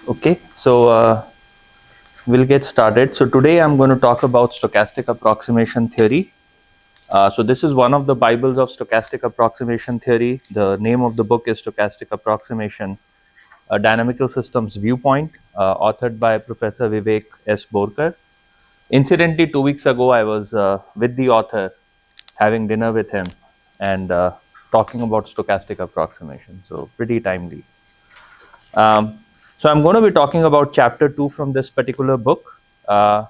Okay, so we'll get started. So today I'm going to talk about stochastic approximation theory. So this is one of the Bibles of stochastic approximation theory. The name of the book is Stochastic Approximation, a Dynamical Systems Viewpoint, authored by Professor Vivek S. Borkar. Incidentally, 2 weeks ago, I was with the author having dinner with him and talking about stochastic approximation. So pretty timely. Um, so I'm going to be talking about chapter 2 from this particular book. Uh,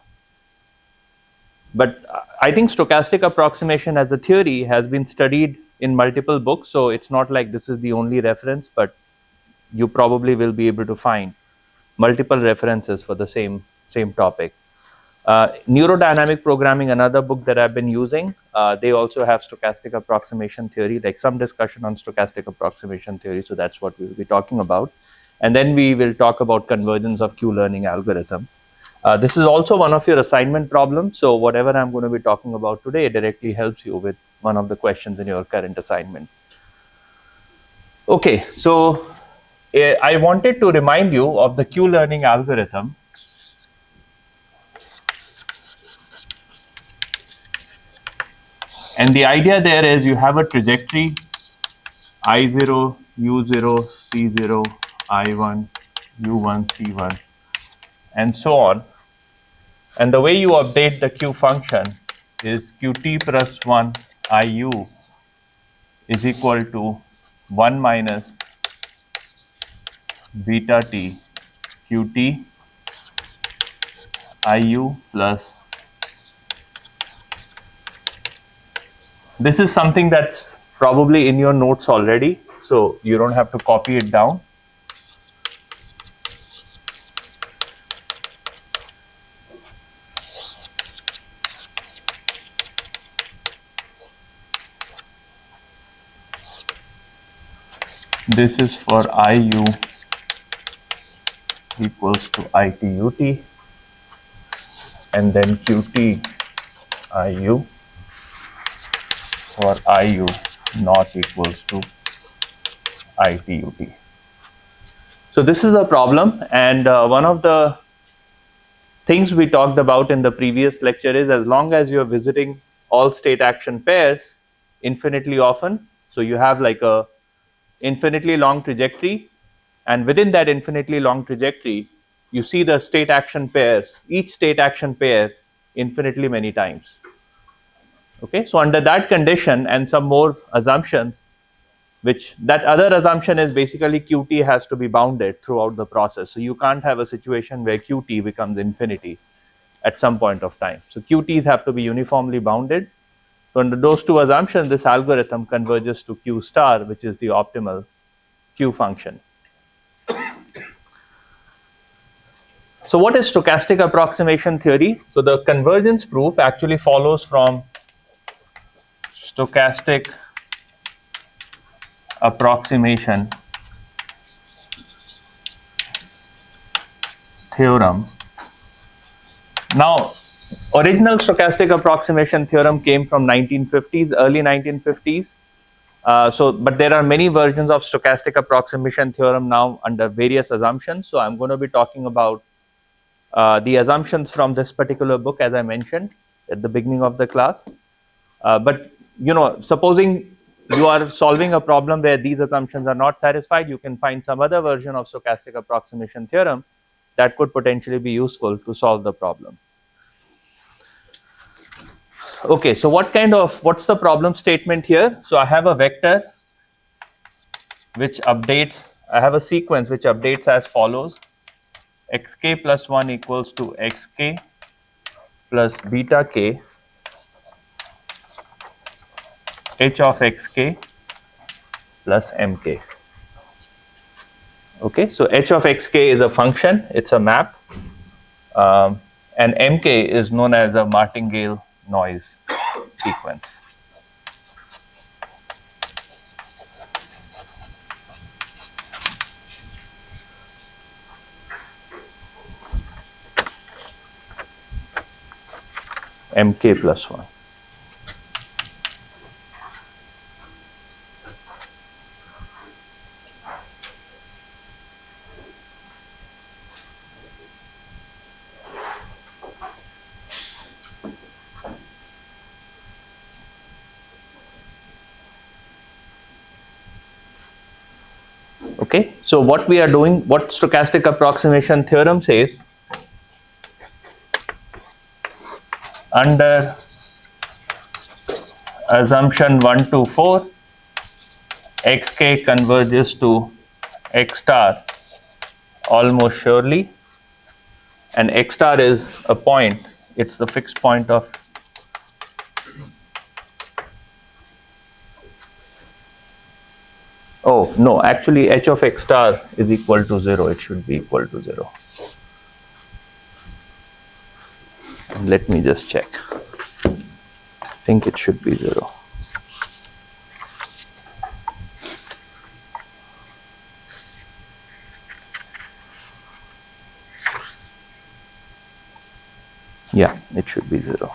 but I think stochastic approximation as a theory has been studied in multiple books. So it's not like this is the only reference, but you probably will be able to find multiple references for the same topic. Neurodynamic Programming, another book that I've been using, they also have stochastic approximation theory, like some discussion on stochastic approximation theory. So that's what we'll be talking about. And then we will talk about convergence of Q-learning algorithm. This is also one of your assignment problems. So whatever I'm going to be talking about today directly helps you with one of the questions in your current assignment. Okay, so I wanted to remind you of the Q-learning algorithm. And the idea there is you have a trajectory I0, U0, C0, I1, U1, C1, and so on. And the way you update the Q function is Qt plus 1 IU is equal to 1 minus beta t Qt IU plus. This is something that's probably in your notes already, so you don't have to copy it down. This is for IU equals to ITUT, and then Qt IU for IU not equals to ITUT. So this is a problem, and one of the things we talked about in the previous lecture is as long as you're visiting all state action pairs infinitely often, so you have like a infinitely long trajectory, and within that infinitely long trajectory, you see the state action pairs, each state action pair infinitely many times. Okay, so under that condition and some more assumptions, which that other assumption is basically Qt has to be bounded throughout the process. So you can't have a situation where Qt becomes infinity at some point of time. So Qt's have to be uniformly bounded. So under those two assumptions, this algorithm converges to Q star, which is the optimal Q function. So what is stochastic approximation theory? So the convergence proof actually follows from stochastic approximation theorem. Now, original stochastic approximation theorem came from 1950s, early 1950s. But there are many versions of stochastic approximation theorem now under various assumptions. So I'm going to be talking about the assumptions from this particular book, as I mentioned at the beginning of the class. But supposing you are solving a problem where these assumptions are not satisfied, you can find some other version of stochastic approximation theorem that could potentially be useful to solve the problem. Okay, so what's the problem statement here? So I have a vector which updates, I have a sequence which updates as follows: xk plus 1 equals to xk plus beta k h of xk plus mk. Okay, so h of xk is a function, it's a map, and mk is known as a martingale noise sequence. Mk plus 1. Okay, so what we are doing, what stochastic approximation theorem says, under assumption 1 to 4, xk converges to x star almost surely, and x star is a point, it's the fixed point of oh no, actually h of x star is equal to 0, it should be equal to 0. Let me just check. I think it should be 0. Yeah, it should be 0.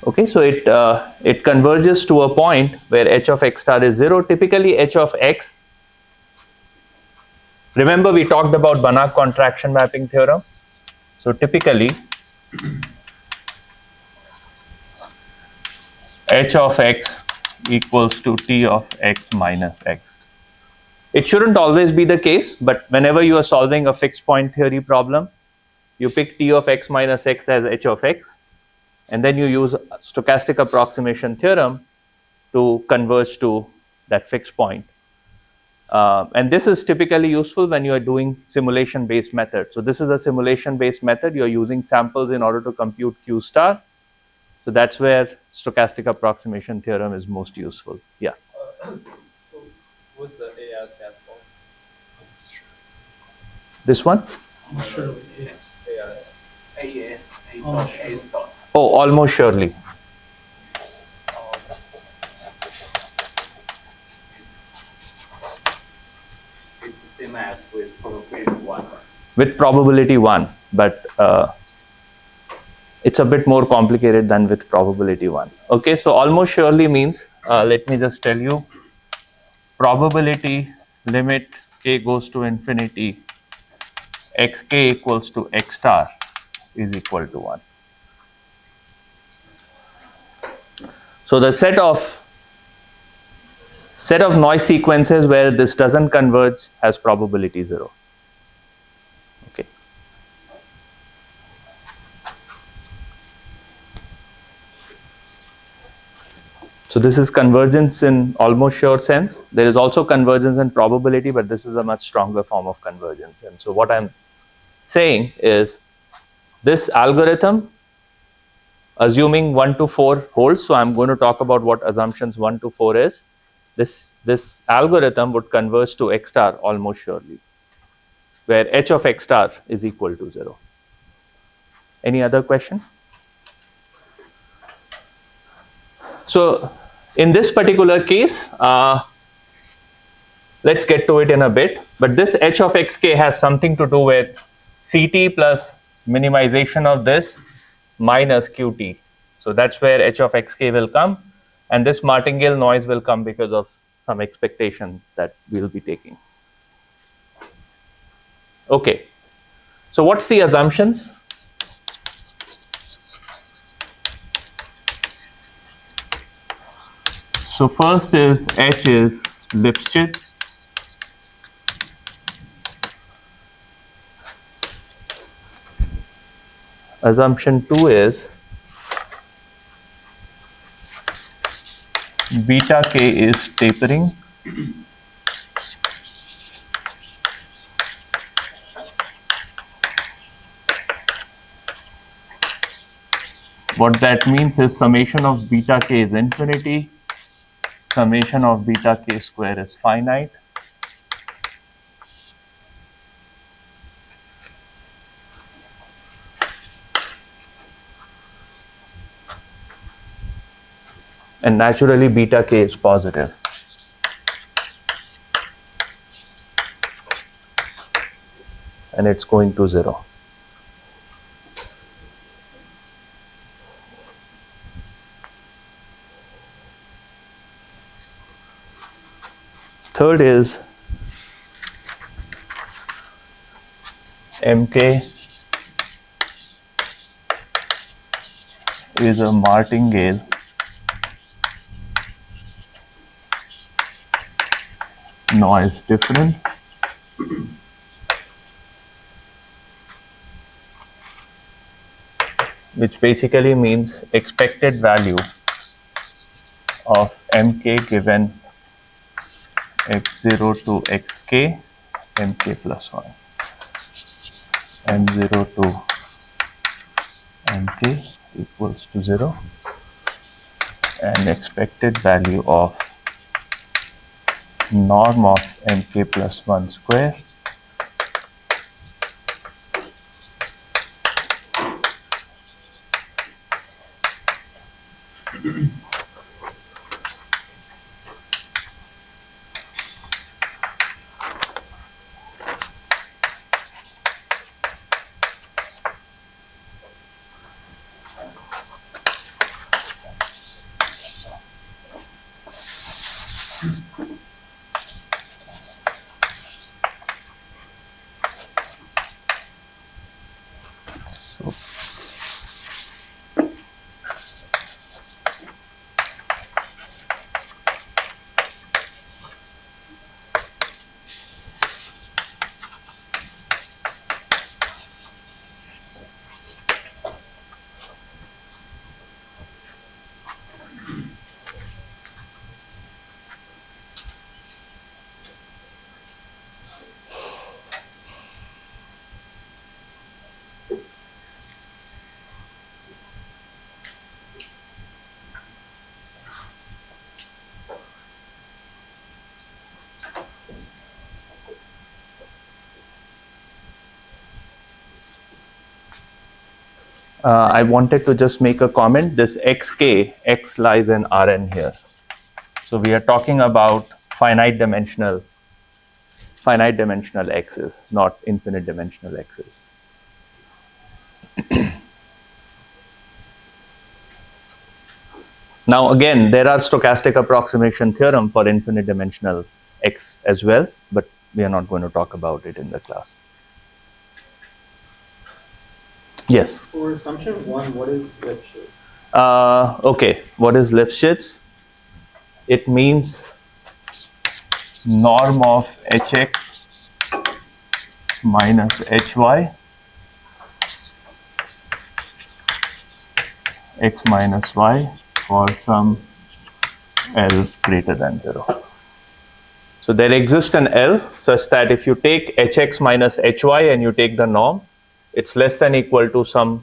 Okay, so it converges to a point where h of x star is 0. Typically h of x, remember we talked about Banach contraction mapping theorem. So typically h of x equals to t of x minus x. It shouldn't always be the case, but whenever you are solving a fixed point theory problem, you pick t of x minus x as h of x, and then you use stochastic approximation theorem to converge to that fixed point. And this is typically useful when you are doing simulation-based methods. So this is a simulation-based method. You're using samples in order to compute Q star. So that's where stochastic approximation theorem is most useful. Yeah. So what's the AS stand for? This one? Sure. AS. AS dot. Oh, almost surely. It's the same as with probability 1. With probability 1, but it's a bit more complicated than with probability 1. Okay, so almost surely means, let me just tell you, probability limit k goes to infinity, xk equals to x star is equal to 1. So the set of noise sequences where this doesn't converge has probability 0. Okay. So this is convergence in almost sure sense. There is also convergence in probability, but this is a much stronger form of convergence. And so what I'm saying is this algorithm, assuming 1 to 4 holds, so I'm going to talk about what assumptions 1 to 4 is. This algorithm would converge to x star almost surely, where h of x star is equal to 0. Any other question? So in this particular case, let's get to it in a bit, but this h of xk has something to do with ct plus minimization of this minus qt. So that's where h of xk will come, and this martingale noise will come because of some expectation that we'll be taking. Okay, so what's the assumptions? So first is h is Lipschitz. Assumption 2 is beta k is tapering. What that means is summation of beta k is infinity, summation of beta k square is finite. And naturally beta k is positive. And it's going to 0. Third is mk is a martingale noise difference, which basically means expected value of mk given x0 to xk, mk plus 1, m0 to mk equals to 0, and expected value of norm of mk plus 1 square I wanted to just make a comment. This xk, x lies in Rn here. So we are talking about finite dimensional x's, not infinite dimensional x's. Now again, there are stochastic approximation theorem for infinite dimensional x as well, but we are not going to talk about it in the class. Yes. For assumption 1, what is Lipschitz? Okay, what is Lipschitz? It means norm of hx minus hy x minus y for some L greater than 0. So there exists an L such that if you take hx minus hy and you take the norm, it's less than equal to some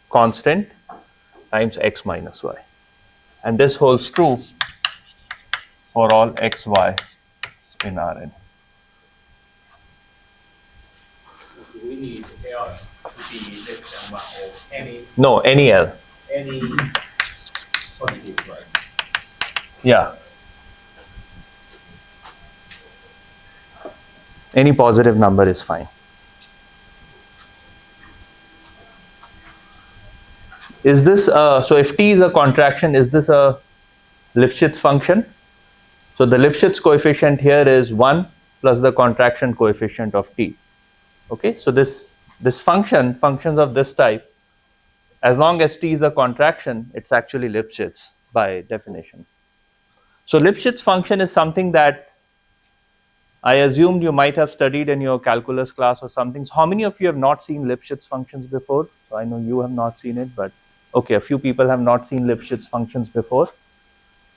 constant times x minus y. And this holds true for all xy in Rn. Do we need L to be less than 1 or any? No, any L. Any positive, right? Yeah. Any positive number is fine. Is this, so if t is a contraction, is this a Lipschitz function? So the Lipschitz coefficient here is 1 plus the contraction coefficient of t. Okay, so this functions of this type, as long as t is a contraction, it's actually Lipschitz by definition. So Lipschitz function is something that I assumed you might have studied in your calculus class or something. So how many of you have not seen Lipschitz functions before? So I know you have not seen it, but okay, a few people have not seen Lipschitz functions before.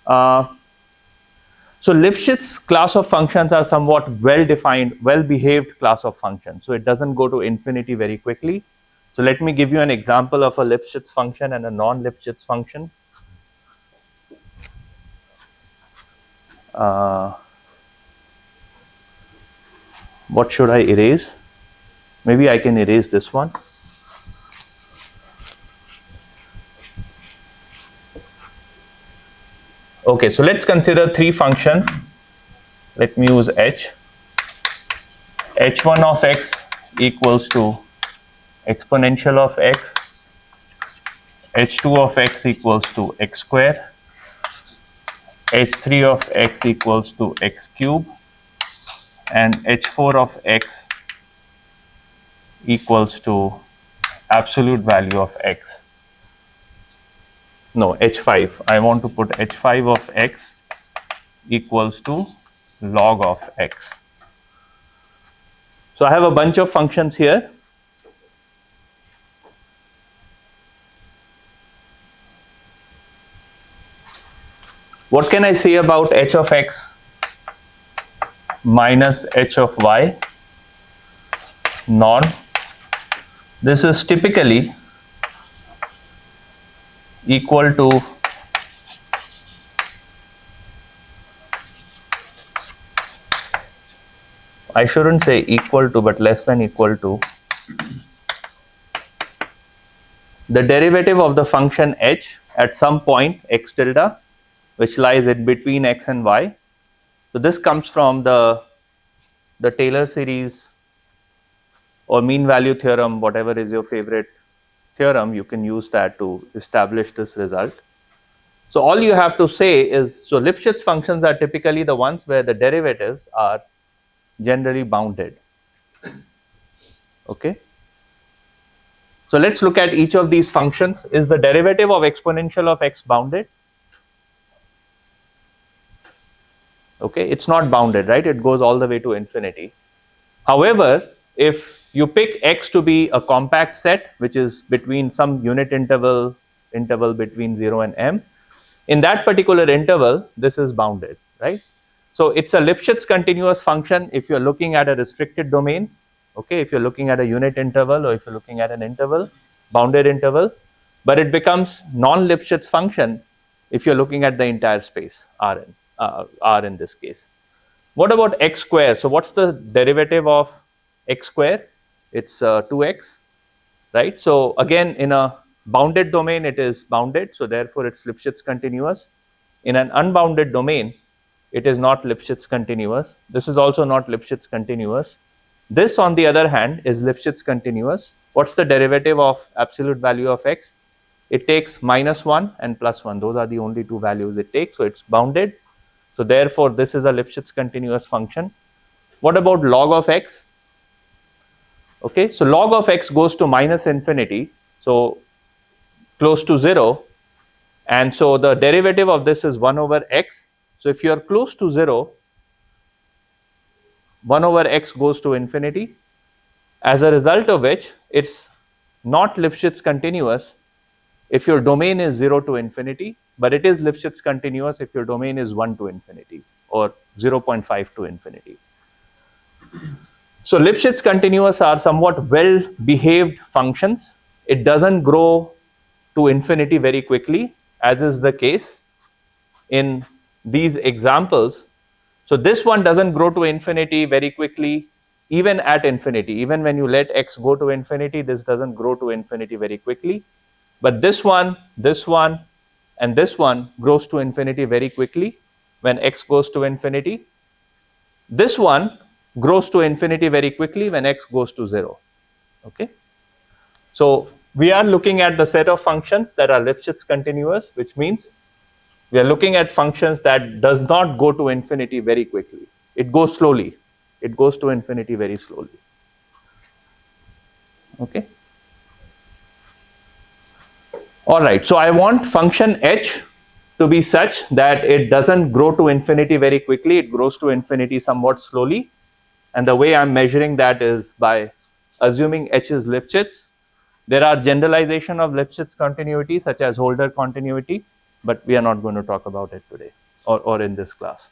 So Lipschitz class of functions are somewhat well-defined, well-behaved class of functions. So it doesn't go to infinity very quickly. So let me give you an example of a Lipschitz function and a non-Lipschitz function. What should I erase? Maybe I can erase this one. Okay, so let's consider three functions. Let me use h. h1 of x equals to exponential of x. h2 of x equals to x square. h3 of x equals to x cube. And h4 of x equals to absolute value of x. No, h5. I want to put h5 of x equals to log of x. So I have a bunch of functions here. What can I say about h of x minus h of y? Non. This is typically equal to I shouldn't say equal to, but less than equal to the derivative of the function h at some point x tilde, which lies in between x and y. So this comes from the Taylor series or mean value theorem, whatever is your favorite theorem, you can use that to establish this result. So all you have to say is, so Lipschitz functions are typically the ones where the derivatives are generally bounded. Okay. So let's look at each of these functions. Is the derivative of exponential of x bounded? Okay, it's not bounded, right? It goes all the way to infinity. However, if you pick x to be a compact set, which is between some unit interval between 0 and m, in that particular interval, this is bounded, right? So it's a Lipschitz continuous function if you're looking at a restricted domain, okay, if you're looking at a unit interval or if you're looking at an interval, bounded interval, but it becomes non-Lipschitz function if you're looking at the entire space, Rn, R in this case. What about x square? So what's the derivative of x square? It's 2x, right? So again, in a bounded domain, it is bounded, so therefore it's Lipschitz continuous. In an unbounded domain, it is not Lipschitz continuous. This is also not Lipschitz continuous. This, on the other hand, is Lipschitz continuous. What's the derivative of absolute value of x? It takes -1 and +1. Those are the only two values it takes, so it's bounded. So therefore, this is a Lipschitz continuous function. What about log of x? Okay, so log of x goes to -infinity, so close to 0, and so the derivative of this is 1 over x. So if you are close to 0, 1 over x goes to infinity, as a result of which it's not Lipschitz continuous if your domain is 0 to infinity, but it is Lipschitz continuous if your domain is 1 to infinity or 0.5 to infinity. So Lipschitz continuous are somewhat well behaved functions. It doesn't grow to infinity very quickly, as is the case in these examples. So this one doesn't grow to infinity very quickly, even at infinity. Even when you let x go to infinity, this doesn't grow to infinity very quickly. But this one, and this one grows to infinity very quickly when x goes to infinity. This one grows to infinity very quickly when x goes to 0. Okay. So we are looking at the set of functions that are Lipschitz continuous, which means we are looking at functions that does not go to infinity very quickly. It goes slowly. It goes to infinity very slowly. Okay. All right. So I want function h to be such that it doesn't grow to infinity very quickly. It grows to infinity somewhat slowly. And the way I'm measuring that is by assuming h is Lipschitz. There are generalization of Lipschitz continuity, such as Holder continuity, but we are not going to talk about it today or in this class.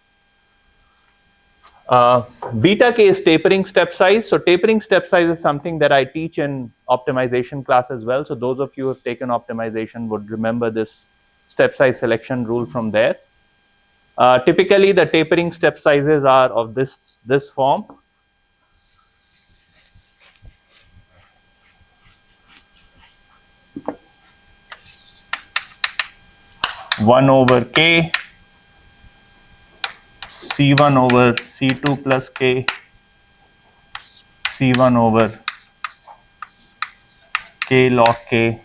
Beta k is tapering step size. So tapering step size is something that I teach in optimization class as well. So those of you who have taken optimization would remember this step size selection rule from there. Typically, the tapering step sizes are of this form. One over k, C1 over C2 plus k, C1 over k log k,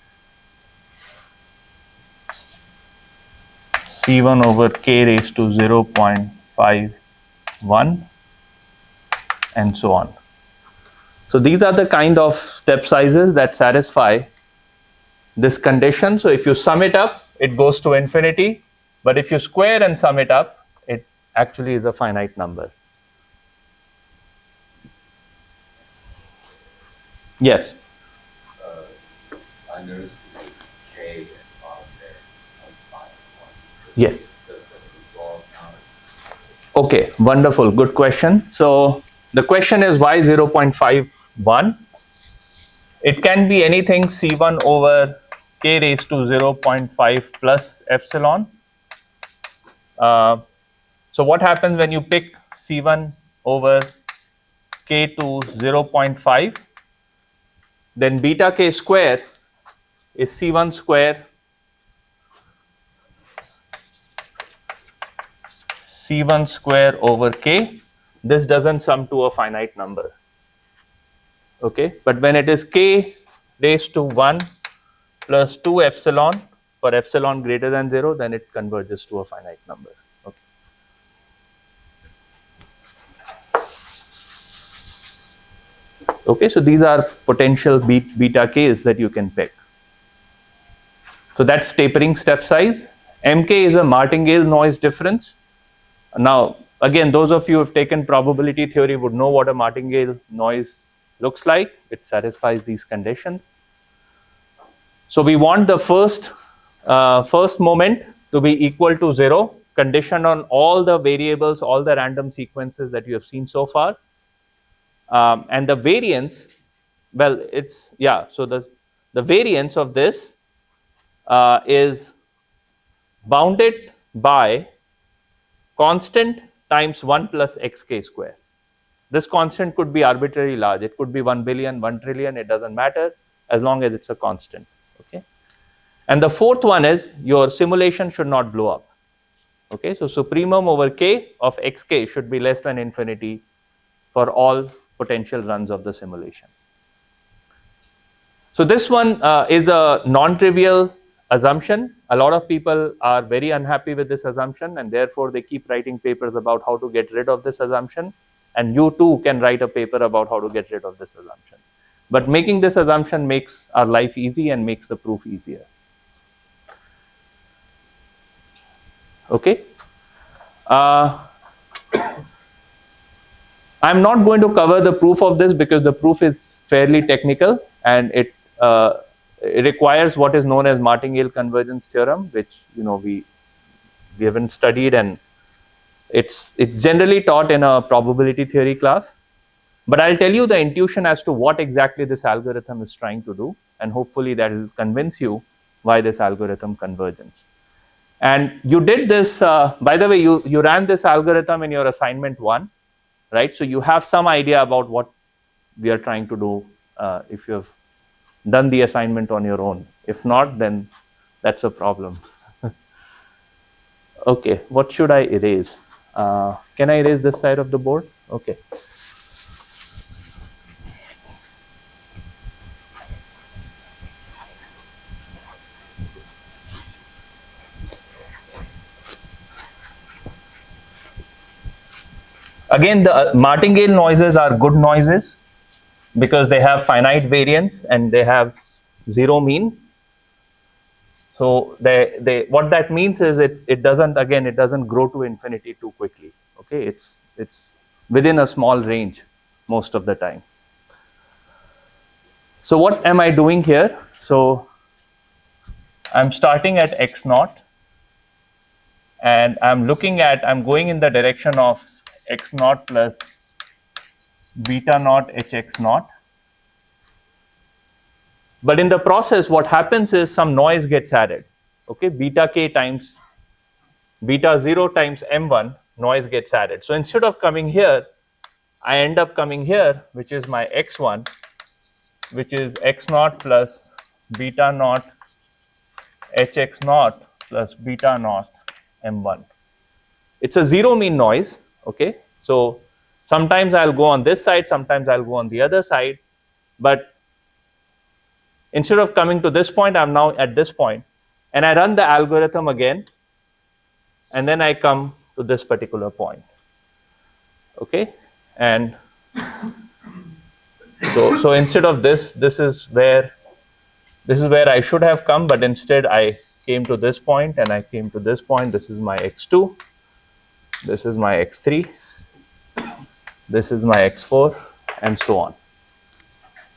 C1 over k raised to 0.51, and so on. So these are the kind of step sizes that satisfy this condition. So if you sum it up, it goes to infinity, but if you square and sum it up, actually is a finite number. Yes. I noticed like K and bottom there, 0.5 Yes. Does the withdrawal count? Okay, wonderful, good question. So the question is why 0.51? It can be anything C1 over K raised to 0.5 plus epsilon. So what happens when you pick C1 over K to 0.5? Then beta K square is C1 square C1 square over K. This doesn't sum to a finite number. Okay, but when it is K raised to 1 plus 2 epsilon for epsilon greater than 0, then it converges to a finite number. Okay. Okay, so these are potential beta k's that you can pick. So that's tapering step size. Mk is a martingale noise difference. Now, again, those of you who have taken probability theory would know what a martingale noise looks like. It satisfies these conditions. So we want the first moment to be equal to 0, conditioned on all the variables, all the random sequences that you have seen so far. And the variance, well, it's, yeah, so the variance of this is bounded by constant times 1 plus xk square. This constant could be arbitrarily large. It could be 1 billion, 1 trillion, it doesn't matter as long as it's a constant. Okay. And the fourth one is your simulation should not blow up. Okay, so supremum over k of xk should be less than infinity for all potential runs of the simulation. So this one is a non-trivial assumption. A lot of people are very unhappy with this assumption, and therefore they keep writing papers about how to get rid of this assumption. And you too can write a paper about how to get rid of this assumption. But making this assumption makes our life easy and makes the proof easier. Okay. I'm not going to cover the proof of this because the proof is fairly technical, and it requires what is known as martingale convergence theorem, which we haven't studied, and it's generally taught in a probability theory class. But I'll tell you the intuition as to what exactly this algorithm is trying to do, and hopefully that will convince you why this algorithm converges. And you did this, by the way, you ran this algorithm in your assignment 1, right? So you have some idea about what we are trying to do if you have done the assignment on your own. If not, then that's a problem. Okay, what should I erase? Can I erase this side of the board? Okay. Again, the martingale noises are good noises because they have finite variance and they have zero mean. So they what that means is it doesn't grow to infinity too quickly. Okay, it's within a small range most of the time. So what am I doing here? So I'm starting at x naught, and I'm going in the direction of x naught plus beta naught hx naught. But in the process, what happens is some noise gets added. Okay, beta k times beta 0 times m1 noise gets added. So instead of coming here, I end up coming here, which is my x1, which is x naught plus beta naught hx naught plus beta naught m1. It's a zero mean noise. Okay, so sometimes I'll go on this side, sometimes I'll go on the other side, but instead of coming to this point, I'm now at this point, and I run the algorithm again, and then I come to this particular point. Okay, and so instead of this is where I should have come, but instead I came to this point and I came to this point. This is my x2. this is my x3, this is my x4, and so on.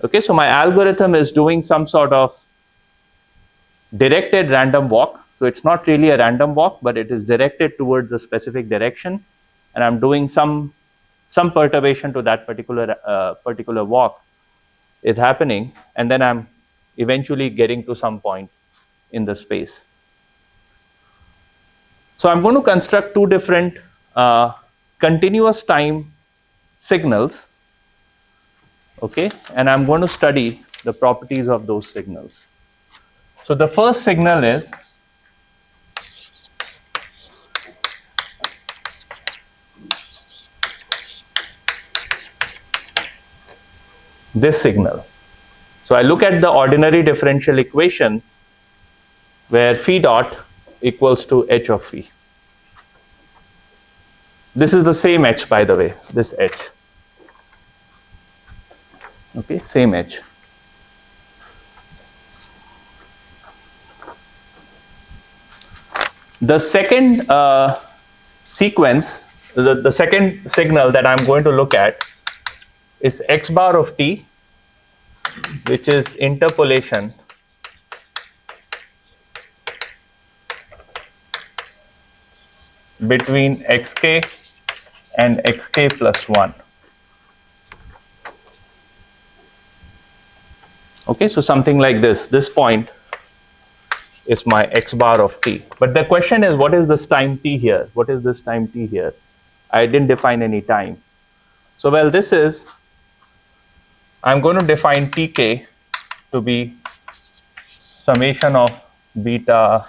Okay, so my algorithm is doing some sort of directed random walk. So it's not really a random walk, but it is directed towards a specific direction, and I'm doing some perturbation to that particular walk is happening, and then I'm eventually getting to some point in the space. So I'm going to construct two different continuous time signals, okay, and I'm going to study the properties of those signals. So the first signal is this signal. So I look at the ordinary differential equation where phi dot equals to h of phi. This is the same h, by the way, this h. Okay, same h. The second sequence, the second signal that I'm going to look at is x bar of t, which is interpolation between xk and xk plus 1. Okay, so something like this. This point is my x bar of t. But the question is, what is this time t here? What is this time t here? I didn't define any time. So, well, this is, I'm going to define tk to be summation of beta.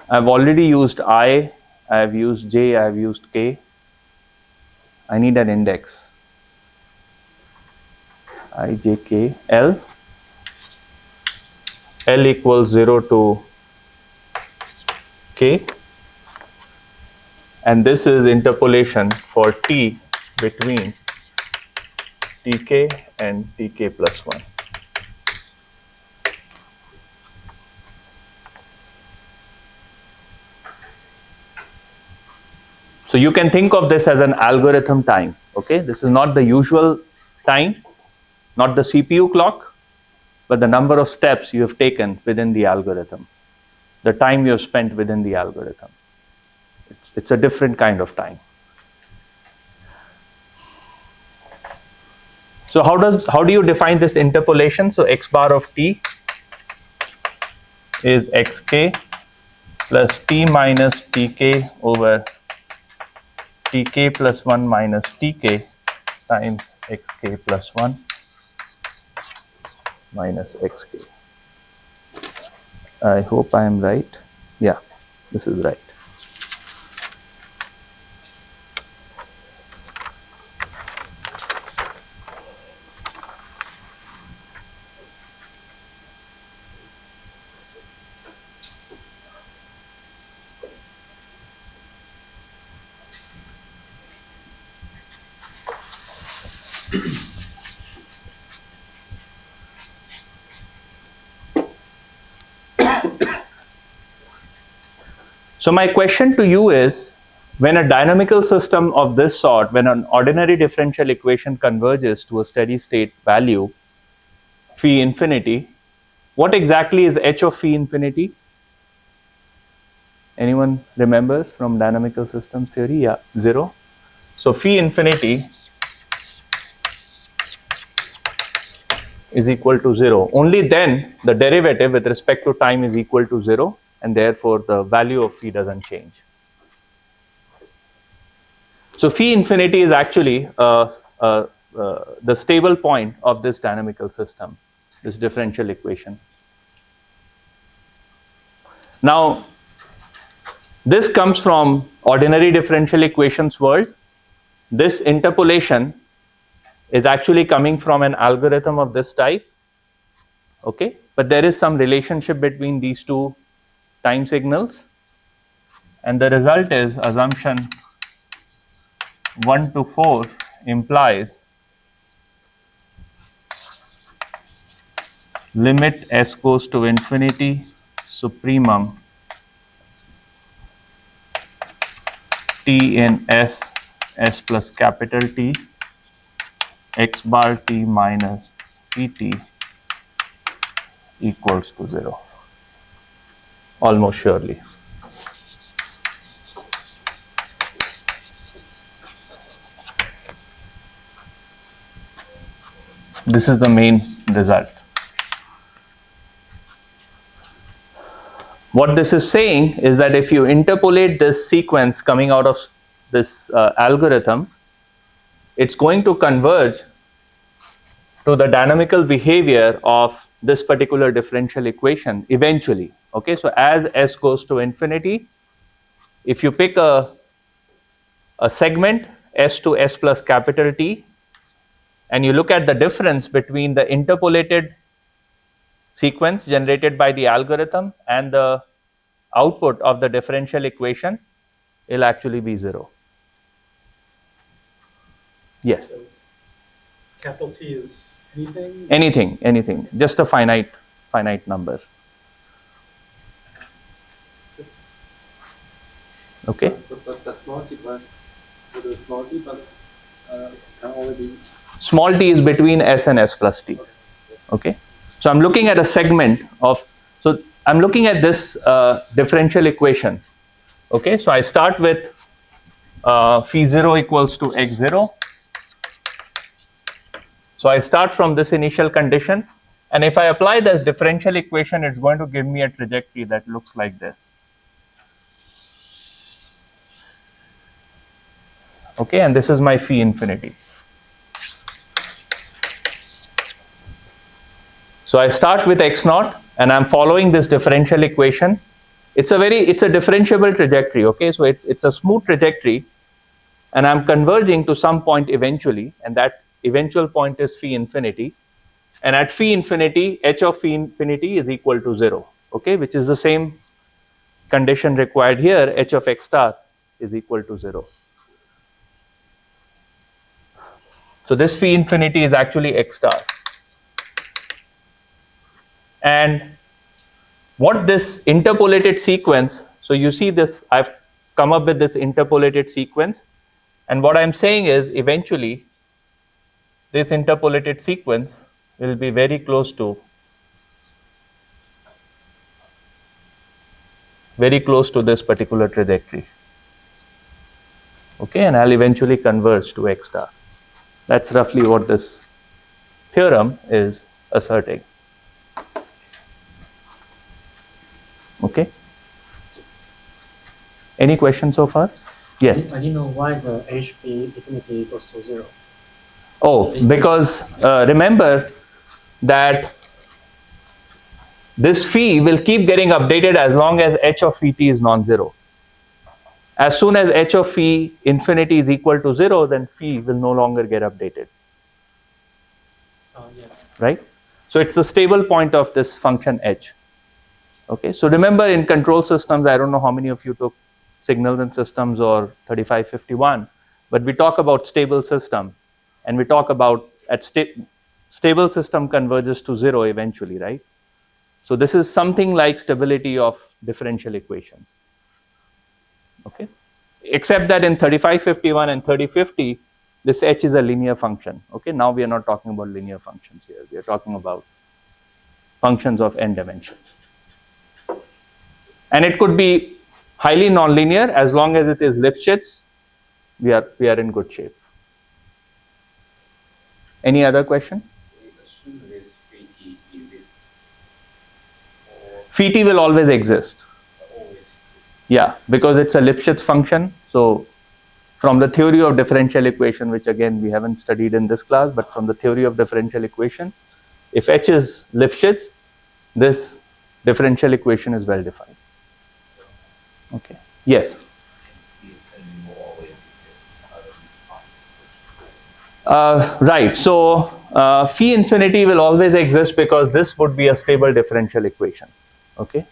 I've already used I have used j, I have used k. I need an index. I, j, k, l. L equals 0 to k. And this is interpolation for t between tk and tk plus 1. So you can think of this as an algorithm time. Okay, this is not the usual time, not the CPU clock, but the number of steps you have taken within the algorithm, the time you have spent within the algorithm. It's a different kind of time. So how do you define this interpolation? So x bar of t is xk plus t minus tk over tk plus 1 minus tk times xk plus 1 minus xk. I hope I am right. Yeah, this is right. So my question to you is, when a dynamical system of this sort, when an ordinary differential equation converges to a steady state value, phi infinity, what exactly is h of phi infinity? Anyone remembers from dynamical system theory? Yeah, 0. So phi infinity is equal to 0. Only then the derivative with respect to time is equal to 0, and therefore the value of phi doesn't change. So phi infinity is actually the stable point of this dynamical system, this differential equation. Now, this comes from ordinary differential equations world. This interpolation is actually coming from an algorithm of this type. Okay, but there is some relationship between these two time signals, and the result is assumption 1 to 4 implies limit s goes to infinity supremum t in s plus capital T, x bar t minus pt equals to 0, almost surely. This is the main result. What this is saying is that if you interpolate this sequence coming out of this algorithm, it's going to converge to the dynamical behavior of this particular differential equation eventually. Okay, so as s goes to infinity, if you pick a segment s to s plus capital T, and you look at the difference between the interpolated sequence generated by the algorithm and the output of the differential equation, it'll actually be 0. Yes. So capital T is anything? Anything, just a finite number. Okay. But the small t, but with the small t, but can only be. Small t is between s and s plus t. Okay. So I'm looking at a segment of. So I'm looking at this differential equation. Okay. So I start with phi 0 equals to x0. So I start from this initial condition, and if I apply this differential equation, it's going to give me a trajectory that looks like this. Okay, and this is my phi infinity. So I start with x naught, and I'm following this differential equation. It's a differentiable trajectory. Okay, so it's a smooth trajectory, and I'm converging to some point eventually, and that eventual point is phi infinity. And at phi infinity, h of phi infinity is equal to 0. Okay, which is the same condition required here. H of x star is equal to 0. So this phi infinity is actually x star. And what this interpolated sequence, so you see this, I've come up with this interpolated sequence, and what I'm saying is eventually this interpolated sequence will be very close to this particular trajectory. Okay, and I'll eventually converge to x star. That's roughly what this theorem is asserting. Okay. Any questions so far? Yes. I didn't know why the HP infinity equals to 0. Oh, because remember that this phi will keep getting updated as long as h of phi t is non-zero. As soon as h of phi infinity is equal to 0, then phi will no longer get updated. Yes. Right? So it's the stable point of this function h. Okay, so remember in control systems, I don't know how many of you took signals and systems or 3551, but we talk about stable system, and we talk about at stable system converges to 0 eventually, right? So this is something like stability of differential equations. Okay, except that in 3551 and 3050, this h is a linear function. Okay, now we are not talking about linear functions here. We are talking about functions of n dimensions. And it could be highly nonlinear as long as it is Lipschitz. We are in good shape. Any other question? Assume this phi t exists. Phi t will always exist. Always exists. Yeah, because it's a Lipschitz function. So from the theory of differential equation, which again we haven't studied in this class, but from the theory of differential equation, if h is Lipschitz, this differential equation is well defined. Okay. Yes. Right. So phi infinity will always exist because this would be a stable differential equation. Okay.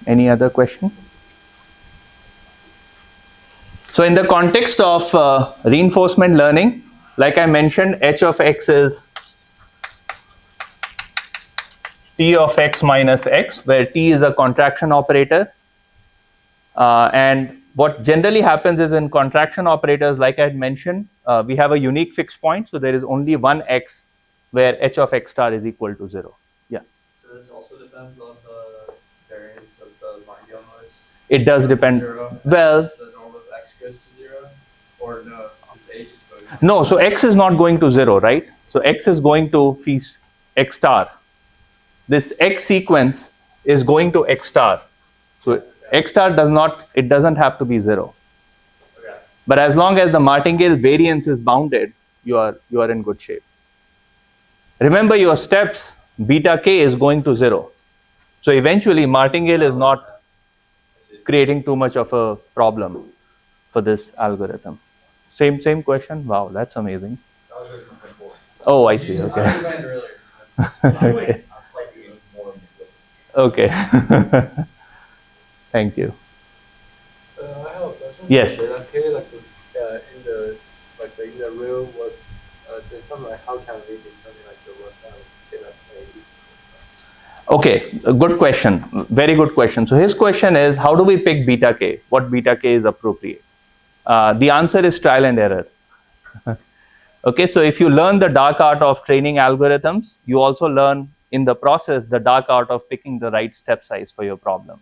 Any other question? So in the context of reinforcement learning, like I mentioned, h of x is t of x minus x, where t is a contraction operator. And what generally happens is in contraction operators, like I had mentioned, we have a unique fixed point. So there is only one x where h of x star is equal to 0. Yeah. So this also depends on the variance of the martingale noise. It does depend. Well, the norm of x goes to 0, or no, because h is going to no, so x is not going to 0, right? So x is going to feast x star. This x sequence is going to x star. So x star doesn't have to be 0. Okay. But as long as the martingale variance is bounded, you are in good shape. Remember your steps, beta k is going to 0. So eventually martingale is not creating too much of a problem for this algorithm. Same question? Wow, that's amazing. Oh, I see. Okay. I went earlier. Okay. I'm slightly more Okay. Thank you. I have a question. Yes. Data K, in the real world, there's some how can we determine the work data K? Okay, a good question. Very good question. So his question is, how do we pick beta k? What beta k is appropriate? The answer is trial and error. Okay, so if you learn the dark art of training algorithms, you also learn in the process the dark art of picking the right step size for your problem.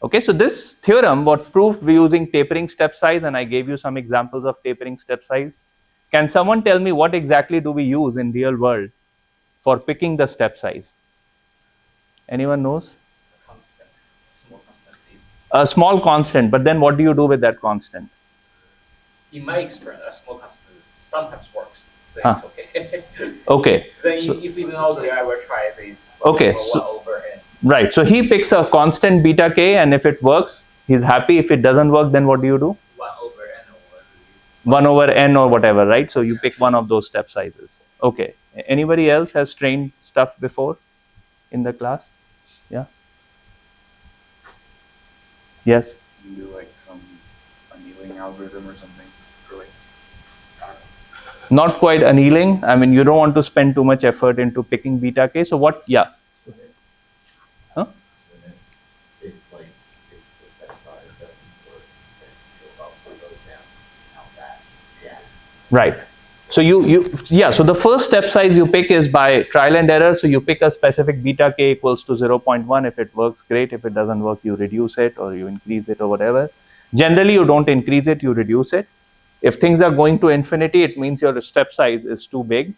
Okay, so this theorem was proved using tapering step size, and I gave you some examples of tapering step size. Can someone tell me what exactly do we use in real world for picking the step size? Anyone knows? Constant, small constant is. A small constant, but then what do you do with that constant? In my experience, a small constant sometimes works. Then it's okay. Okay. Then So, if you know that I will try this. Okay, For so- 1 over n. right. So he picks a constant beta k, and if it works, he's happy. If it doesn't work, then what do you do? 1 over n over 1 over n or whatever, right? So you pick one of those step sizes. Okay. Anybody else has trained stuff before in the class? Yeah. Yes. You do like some annealing algorithm or something for like, I don't know. Not quite annealing. I mean, you don't want to spend too much effort into picking beta k. So what? Yeah. Huh? If the step size doesn't work, then you'll probably go down how that reacts. Right. So so the first step size you pick is by trial and error. So you pick a specific beta k equals to 0.1. If it works, great. If it doesn't work, you reduce it or you increase it or whatever. Generally, you don't increase it, you reduce it. If things are going to infinity, it means your step size is too big,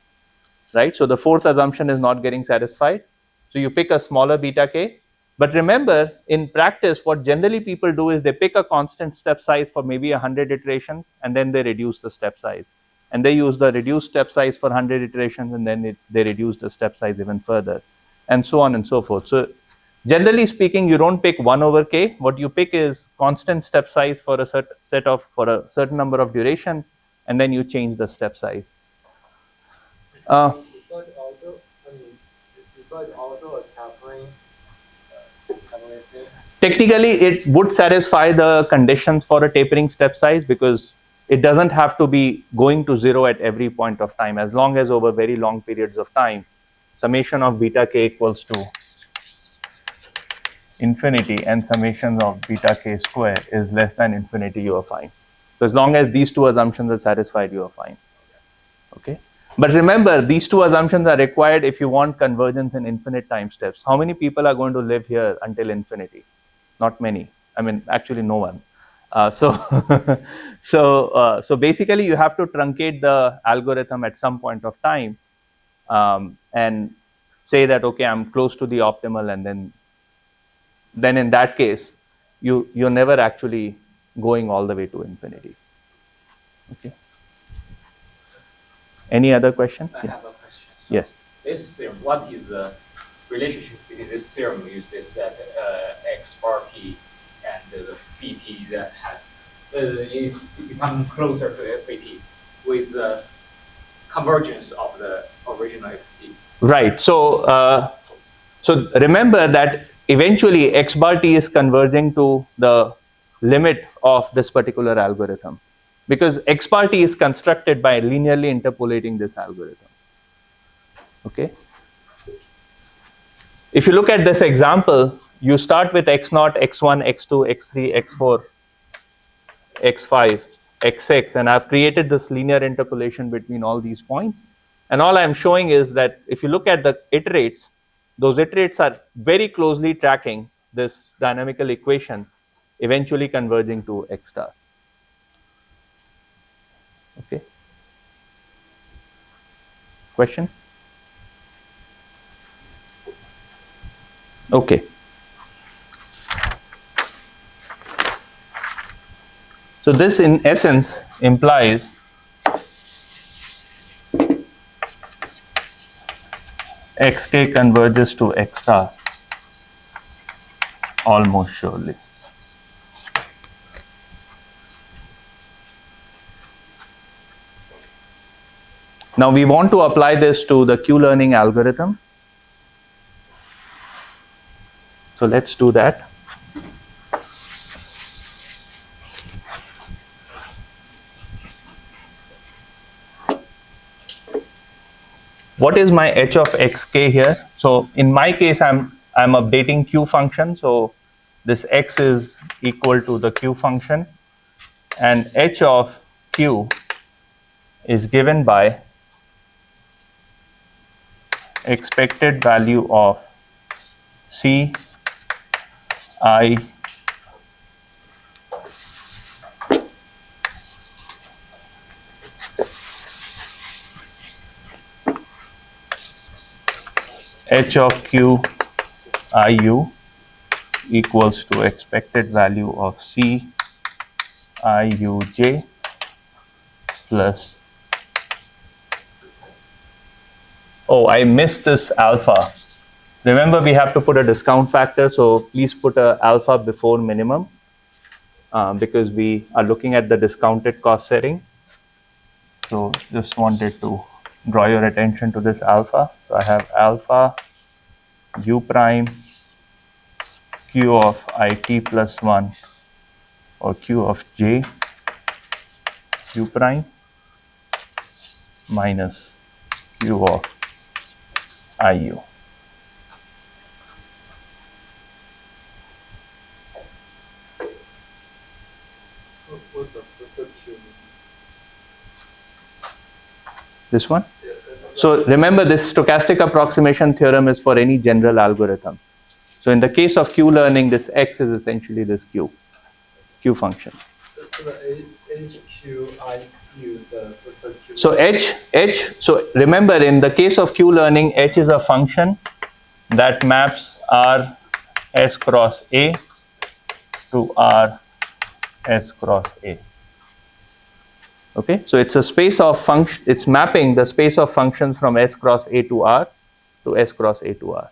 right? So the fourth assumption is not getting satisfied. So you pick a smaller beta k. But remember, in practice, what generally people do is they pick a constant step size for maybe 100 iterations, and then they reduce the step size. And they use the reduced step size for 100 iterations, and then they reduce the step size even further, and so on and so forth. So generally speaking, you don't pick 1 over k. What you pick is constant step size for a for a certain number of duration, and then you change the step size. Besides also a tapering thing? Technically, it would satisfy the conditions for a tapering step size because it doesn't have to be going to 0 at every point of time, as long as over very long periods of time, summation of beta k equals to infinity and summation of beta k square is less than infinity, you are fine. So as long as these two assumptions are satisfied, you are fine. Okay. But remember, these two assumptions are required if you want convergence in infinite time steps. How many people are going to live here until infinity? Not many. I mean, actually, no one. So basically, you have to truncate the algorithm at some point of time, and say that okay, I'm close to the optimal, and then in that case, you're never actually going all the way to infinity. Okay. Any other question? I Yeah. have a question. So Yes. This theorem, what is the relationship between this theorem you said x bar t and the phi t that has is becoming closer to phi t with convergence of the original xt? Right. So remember that eventually x bar t is converging to the limit of this particular algorithm, because x bar t is constructed by linearly interpolating this algorithm. Okay. If you look at this example, you start with x0, x1, x2, x3, x4, x5, x6, and I've created this linear interpolation between all these points. And all I'm showing is that if you look at the iterates, those iterates are very closely tracking this dynamical equation, eventually converging to x star. Okay. Question? Okay. So this in essence implies xk converges to x star almost surely. Now we want to apply this to the Q-learning algorithm. So let's do that. What is my h of xk here? So in my case, I'm updating Q function. So this x is equal to the Q function, and h of Q is given by expected value of C I h of Q IU equals to expected value of C IUJ plus, oh, I missed this alpha. Remember, we have to put a discount factor, so please put a alpha before minimum because we are looking at the discounted cost setting. So just wanted to draw your attention to this alpha. So I have alpha u prime q of it plus 1 or q of j q prime minus q of IU. What the Q means? This one? So remember, this stochastic approximation theorem is for any general algorithm. So in the case of Q learning, this x is essentially this Q function. So the HQIU, the Q. So so remember, in the case of Q learning, H is a function that maps R S cross A to R S cross A. Okay, so it's a space of function, it's mapping the space of functions from S cross A to R to S cross A to R.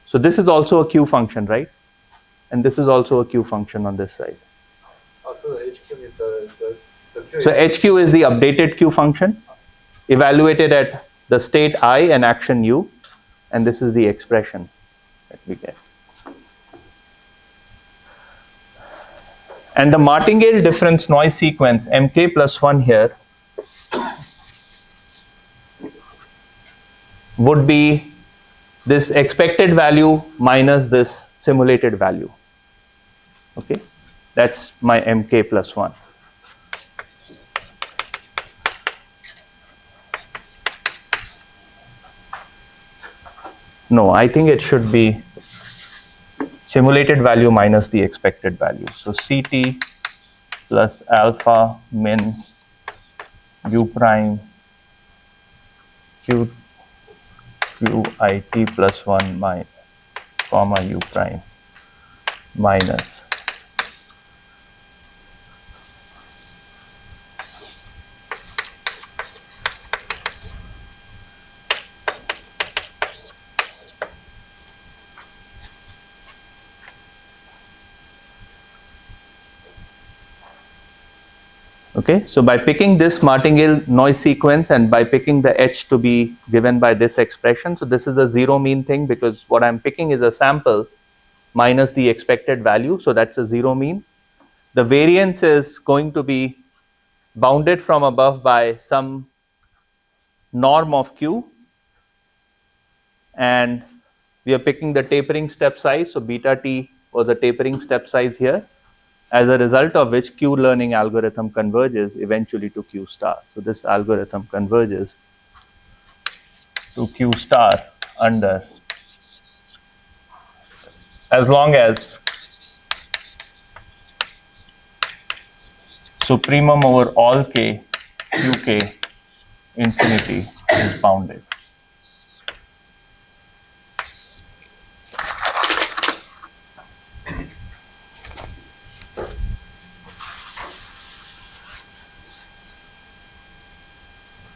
So this is also a Q function, right? And this is also a Q function on this side. So the HQ is the Q. So HQ is the updated Q function evaluated at the state I and action U, and this is the expression that we get. And the martingale difference noise sequence mk plus 1 here would be this expected value minus this simulated value. Okay, that's my mk plus 1. No, I think it should be simulated value minus the expected value. So Ct plus alpha min u prime q it plus 1 comma u prime minus okay, so by picking this martingale noise sequence and by picking the h to be given by this expression, so this is a zero mean thing because what I'm picking is a sample minus the expected value, so that's a zero mean. The variance is going to be bounded from above by some norm of q, and we are picking the tapering step size. So beta t was a tapering step size here, as a result of which Q learning algorithm converges eventually to Q star. So this algorithm converges to Q star under, as long as supremum over all k, Qk infinity is bounded.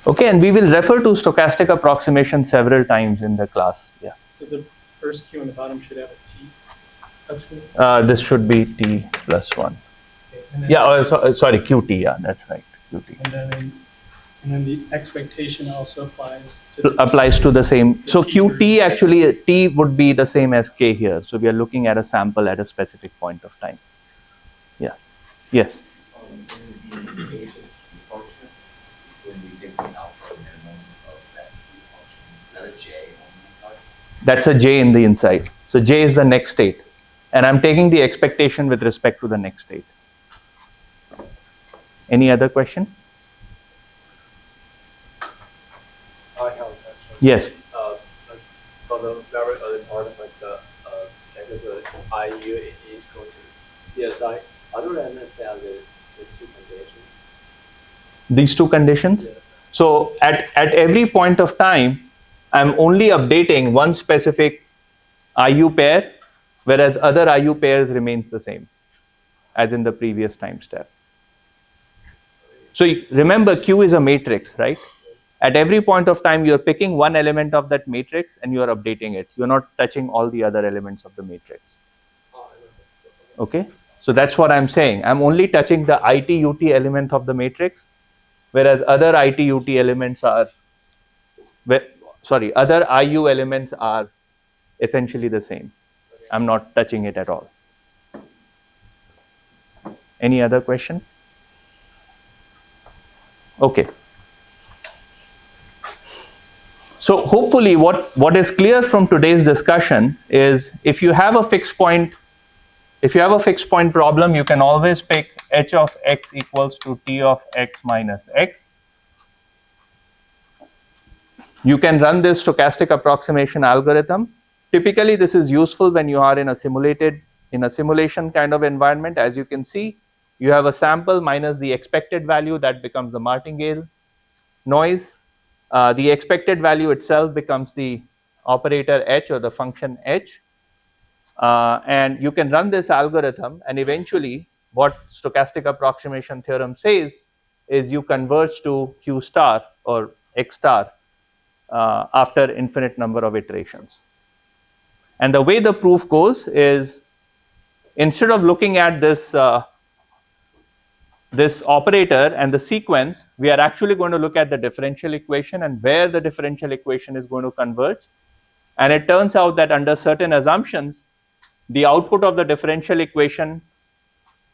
Okay, and we will refer to stochastic approximation several times in the class. Yeah. So the first Q on the bottom should have a T subscript? This should be t plus 1. Okay, Yeah, sorry, qt. Yeah, that's right, qt. And then the expectation also Applies to the same. So t qt actually, t would be the same as k here. So we are looking at a sample at a specific point of time. Yeah. Yes. In the basic function, when we take the alpha minimum of that function, is that a j on the inside? That's a j in the inside. So j is the next state. And I'm taking the expectation with respect to the next state. Any other question? I have a question. Yes. Like from the very early part, like the IU is going to ESI. I don't understand these two conditions. These two conditions? Yeah. So at every point of time, I'm only updating one specific IU pair, whereas other IU pairs remains the same as in the previous time step. So remember, Q is a matrix, right? At every point of time, you're picking one element of that matrix and you're updating it. You're not touching all the other elements of the matrix. Okay? So that's what I'm saying. I'm only touching the IT-UT element of the matrix, whereas other IT-UT elements are, other IU elements are essentially the same. I'm not touching it at all. Any other question? Okay. So hopefully what is clear from today's discussion is if you have a fixed point problem, you can always pick h of x equals to t of x minus x. You can run this stochastic approximation algorithm. Typically, this is useful when you are in a simulation kind of environment. As you can see, you have a sample minus the expected value, that becomes the martingale noise. The expected value itself becomes the operator h or the function h. And you can run this algorithm, and eventually what stochastic approximation theorem says is you converge to q star or x star after infinite number of iterations. And the way the proof goes is, instead of looking at this this operator and the sequence, we are actually going to look at the differential equation and where the differential equation is going to converge. And it turns out that under certain assumptions, the output of the differential equation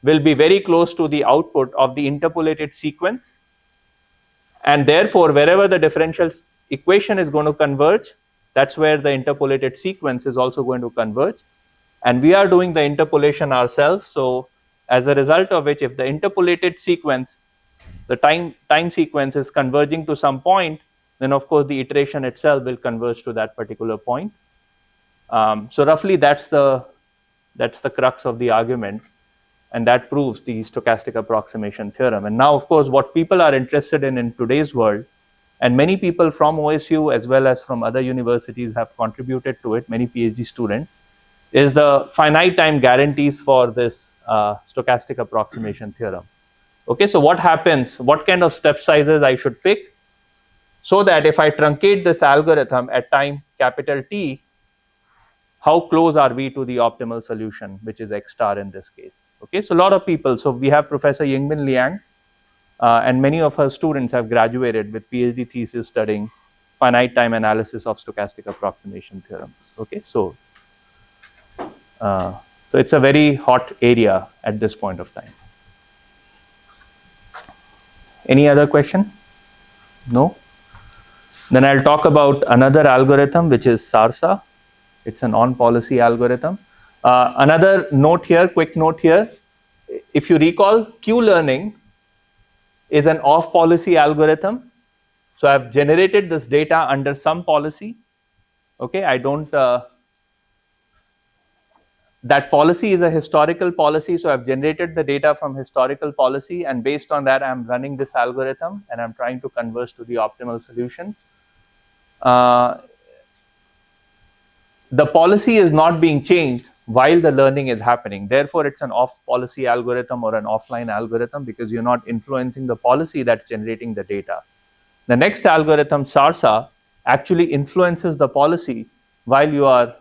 will be very close to the output of the interpolated sequence. And therefore, wherever the differential equation is going to converge, that's where the interpolated sequence is also going to converge. And we are doing the interpolation ourselves. So as a result of which, if the interpolated sequence, the time sequence is converging to some point, then of course the iteration itself will converge to that particular point. So roughly that's the crux of the argument, and that proves the stochastic approximation theorem. And now, of course, what people are interested in today's world, and many people from OSU as well as from other universities have contributed to it, many PhD students, is the finite time guarantees for this stochastic approximation theorem. Okay, so what happens, what kind of step sizes I should pick, so that if I truncate this algorithm at time capital T, how close are we to the optimal solution, which is x star in this case. Okay, so a lot of people, so we have Professor Yingmin Liang, and many of her students have graduated with PhD thesis studying finite time analysis of stochastic approximation theorems. Okay, so it's a very hot area at this point of time. Any other question? No? Then I'll talk about another algorithm, which is SARSA. It's an on-policy algorithm. Another note here, quick note here. If you recall, Q-learning is an off-policy algorithm. So I've generated this data under some policy. Okay, I don't. That policy is a historical policy, so I've generated the data from historical policy, and based on that, I'm running this algorithm, and I'm trying to converge to the optimal solution. The policy is not being changed while the learning is happening. Therefore, it's an off-policy algorithm or an offline algorithm because you're not influencing the policy that's generating the data. The next algorithm, SARSA, actually influences the policy while you are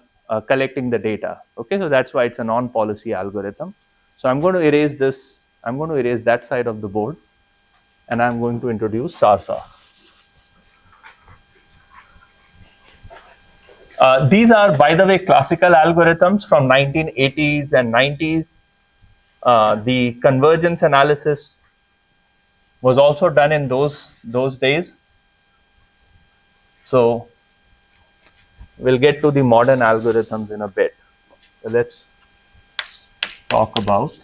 collecting the data. Okay, so that's why it's a non-policy algorithm. So I'm going to erase this. I'm going to erase that side of the board, and I'm going to introduce SARSA. These are, by the way, classical algorithms from 1980s and 90s. The convergence analysis was also done in those days. So we'll get to the modern algorithms in a bit. So let's talk about.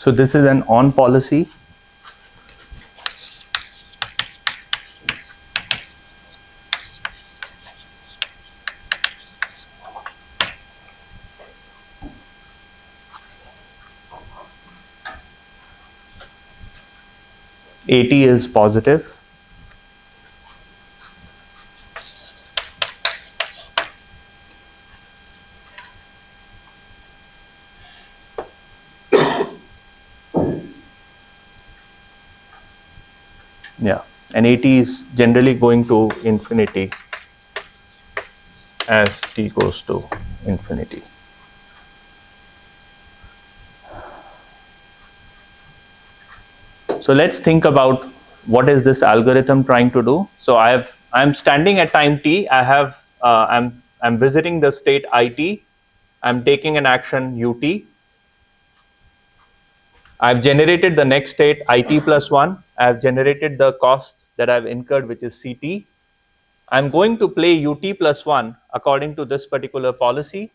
So this is an on policy. AT is positive. Yeah, and AT is generally going to infinity as t goes to infinity. So let's think about what is this algorithm trying to do. So I'm standing at time t. I'm visiting the state it. I'm taking an action ut. I've generated the next state it plus 1. I've generated the cost that I've incurred, which is ct. I'm going to play ut plus 1 according to this particular policy,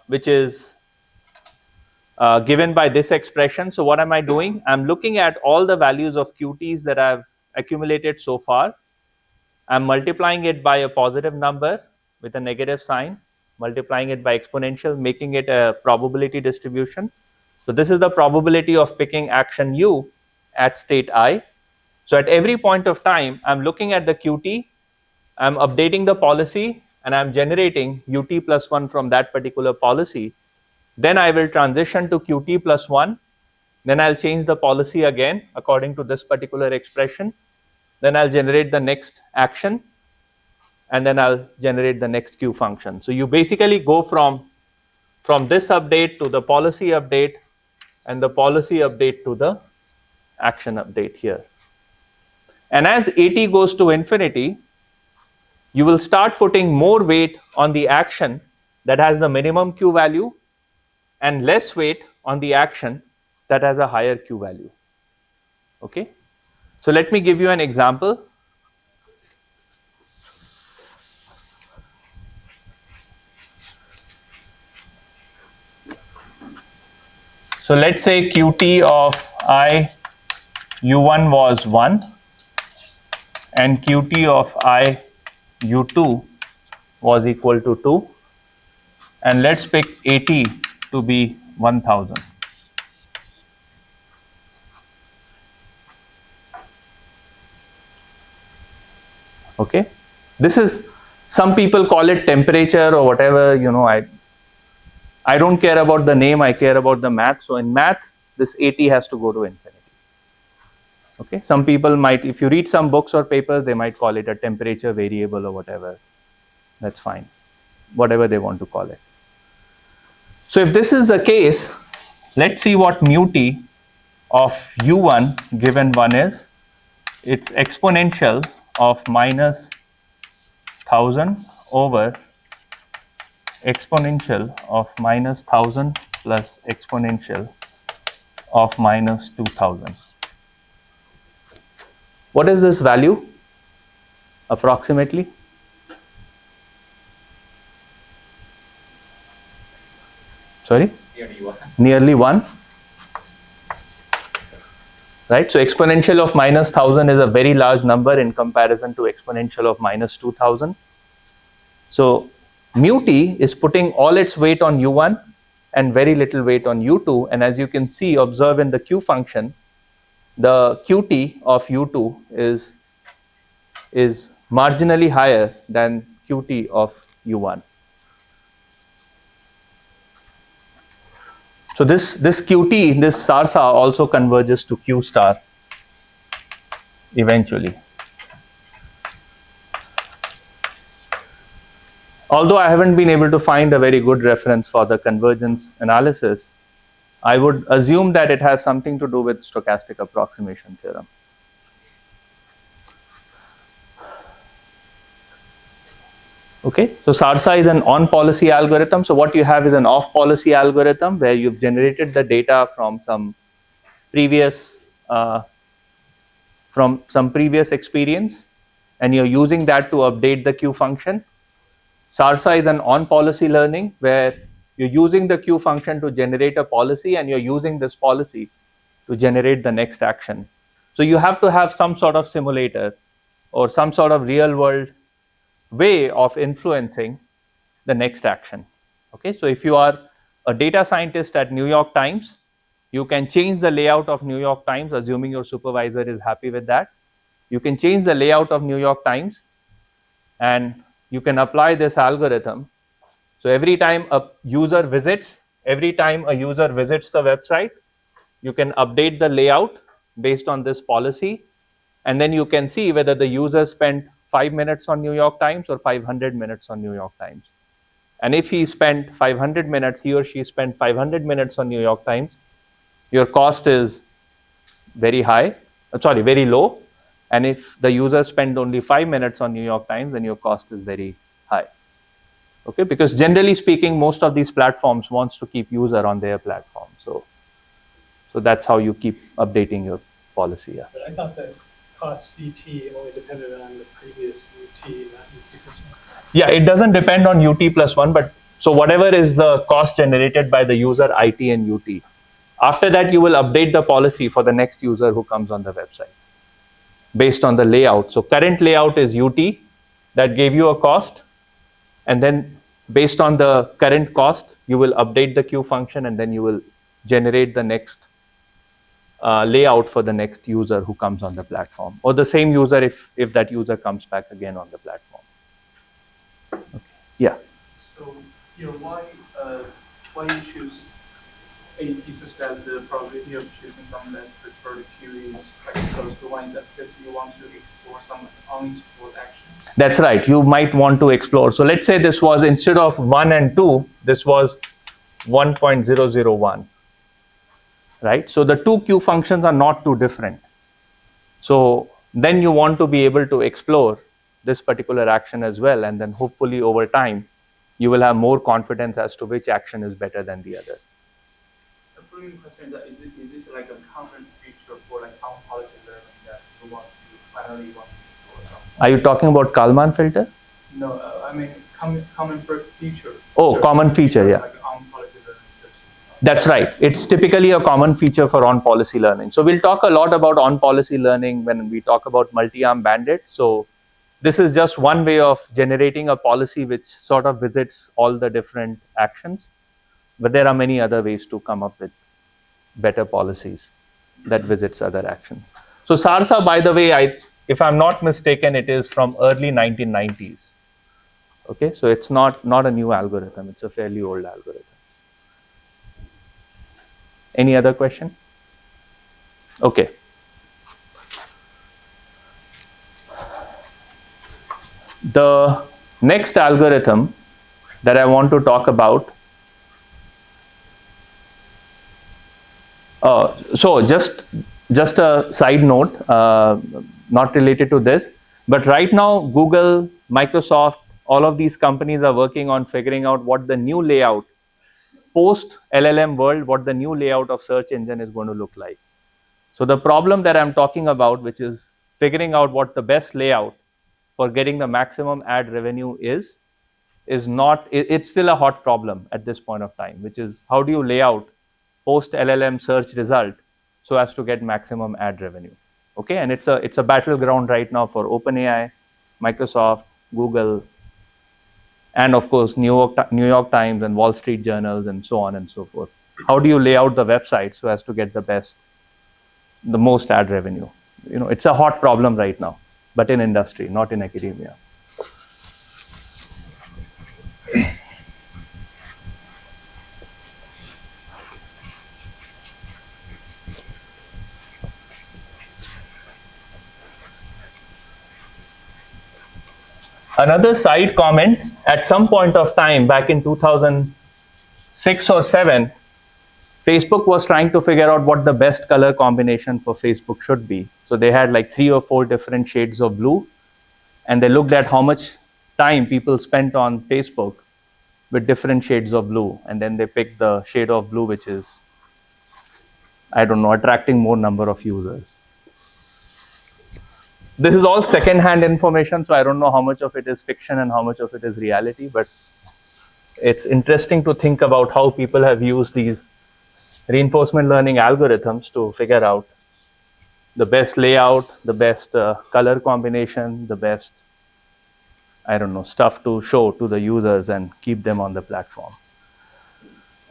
which is given by this expression. So what am I doing? I'm looking at all the values of qt's that I've accumulated so far. I'm multiplying it by a positive number with a negative sign. multiplying it by exponential, making it a probability distribution. So this is the probability of picking action U at state I. So at every point of time, I'm looking at the QT, I'm updating the policy, and I'm generating UT plus 1 from that particular policy. Then I will transition to QT plus 1. Then I'll change the policy again according to this particular expression. Then I'll generate the next action, and then I'll generate the next Q function. So you basically go from this update to the policy update, and the policy update to the action update here. And as AT goes to infinity, you will start putting more weight on the action that has the minimum Q value and less weight on the action that has a higher Q value. Okay, so let me give you an example. So let's say Qt of I U1 was 1 and Qt of I U2 was equal to 2, and let's pick AT to be 1000. Okay, this is, some people call it temperature or whatever, you know, I don't care about the name, I care about the math. So in math, this AT has to go to infinity. Okay, some people might, if you read some books or papers, they might call it a temperature variable or whatever. That's fine, whatever they want to call it. So if this is the case, let's see what mu t of u1 given 1 is. It's exponential of minus 1000 over exponential of minus 1000 plus exponential of minus 2000. What is this value approximately? Sorry? Nearly 1. Right? So exponential of minus 1000 is a very large number in comparison to exponential of minus 2000. So mu t is putting all its weight on u1 and very little weight on u2. And as you can see, observe in the Q function, the Qt of u2 is marginally higher than Qt of u1. So this Qt, this SARSA also converges to Q star eventually. Although I haven't been able to find a very good reference for the convergence analysis, I would assume that it has something to do with stochastic approximation theorem. Okay, so SARSA is an on-policy algorithm. So what you have is an off-policy algorithm where you've generated the data from some previous experience, and you're using that to update the Q function. SARSA is an on-policy learning where you're using the Q function to generate a policy, and you're using this policy to generate the next action. So you have to have some sort of simulator or some sort of real-world way of influencing the next action. Okay, so if you are a data scientist at New York Times, you can change the layout of New York Times, assuming your supervisor is happy with that. You can change the layout of New York Times, and you can apply this algorithm. So every time a user visits the website, you can update the layout based on this policy, and then you can see whether the user spent 5 minutes on New York Times or 500 minutes on New York Times. And if he spent 500 minutes, he or she spent 500 minutes on New York Times, your cost is very low. And if the user spent only 5 minutes on New York Times, then your cost is very high. Okay, because generally speaking, most of these platforms wants to keep user on their platform. So that's how you keep updating your policy. Yeah. But I thought that cost CT only depended on the previous UT, not UT+1. Yeah, it doesn't depend on UT plus 1, but so whatever is the cost generated by the user IT and UT. After that, you will update the policy for the next user who comes on the website based on the layout. So current layout is UT that gave you a cost, and then based on the current cost, you will update the queue function, and then you will generate the next layout for the next user who comes on the platform, or the same user if that user comes back again on the platform. Okay. Yeah. So, why you choose AEP such that the probability of choosing some less preferred queue is quite close to one? Is that because you want to explore some unexplored actions? That's right. You might want to explore. So let's say this was, instead of 1 and 2, this was 1.001. Right? So the two queue functions are not too different. So then you want to be able to explore this particular action as well, and then hopefully over time you will have more confidence as to which action is better than the other. The following question is this like a common feature for like on-policy learning that you finally want to explore something? Are you talking about Kalman filter? No, I mean common feature. Oh, common feature, yeah. Like on-policy learning. That's right. It's typically a common feature for on-policy learning. So we'll talk a lot about on-policy learning when we talk about multi-arm bandit. So this is just one way of generating a policy which sort of visits all the different actions. But there are many other ways to come up with better policies that visits other actions. So SARSA, by the way, if I'm not mistaken, it is from early 1990s. Okay, so it's not a new algorithm. It's a fairly old algorithm. Any other question? Okay. The next algorithm that I want to talk about. So just a side note, not related to this, but right now Google, Microsoft, all of these companies are working on figuring out what the new layout post LLM world, what the new layout of search engine is going to look like. So the problem that I'm talking about, which is figuring out what the best layout for getting the maximum ad revenue is not, it's still a hot problem at this point of time, which is how do you lay out post LLM search result so as to get maximum ad revenue. Okay, and it's a battleground right now for OpenAI, Microsoft, Google, and of course New York Times and Wall Street journals and so on and so forth. How do you lay out the website so as to get the most ad revenue? It's a hot problem right now, but in industry, not in academia. Another side comment, at some point of time back in 2006 or 7, Facebook was trying to figure out what the best color combination for Facebook should be. So they had like 3 or 4 different shades of blue, and they looked at how much time people spent on Facebook with different shades of blue, and then they picked the shade of blue which is, I don't know, attracting more number of users. This is all second-hand information, so I don't know how much of it is fiction and how much of it is reality, but it's interesting to think about how people have used these reinforcement learning algorithms to figure out the best layout, the best color combination, the best, I don't know, stuff to show to the users and keep them on the platform.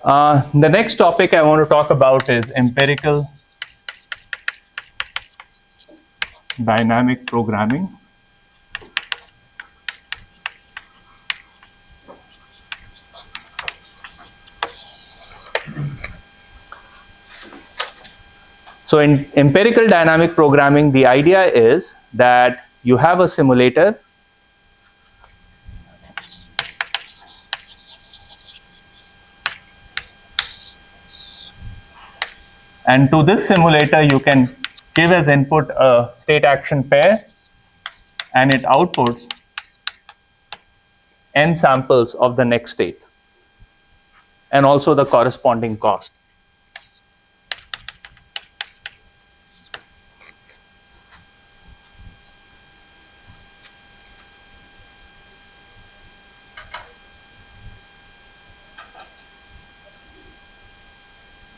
The next topic I want to talk about is empirical dynamic programming. So in empirical dynamic programming, the idea is that you have a simulator and to this simulator you can give as input a state action pair, and it outputs n samples of the next state and also the corresponding cost.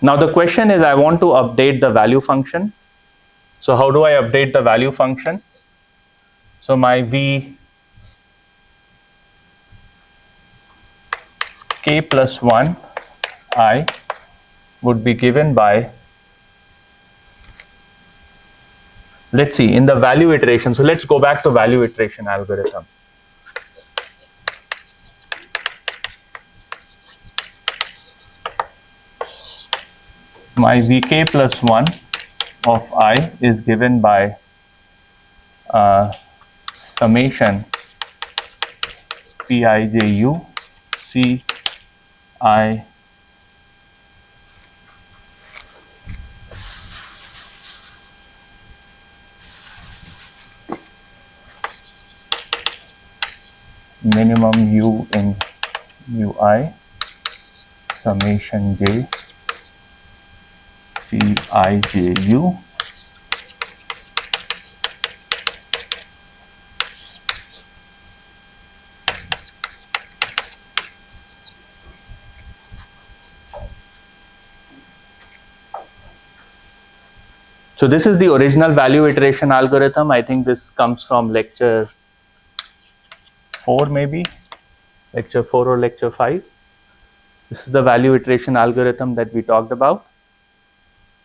Now the question is, I want to update the value function. So how do I update the value function? So my V k plus 1 I would be given by, let's see, in the value iteration. So let's go back to value iteration algorithm. My vk plus 1 of I is given by summation piju ci minimum u in ui summation j piju. So this is the original value iteration algorithm. I think this comes from lecture 4 maybe, lecture 4 or lecture 5. This is the value iteration algorithm that we talked about.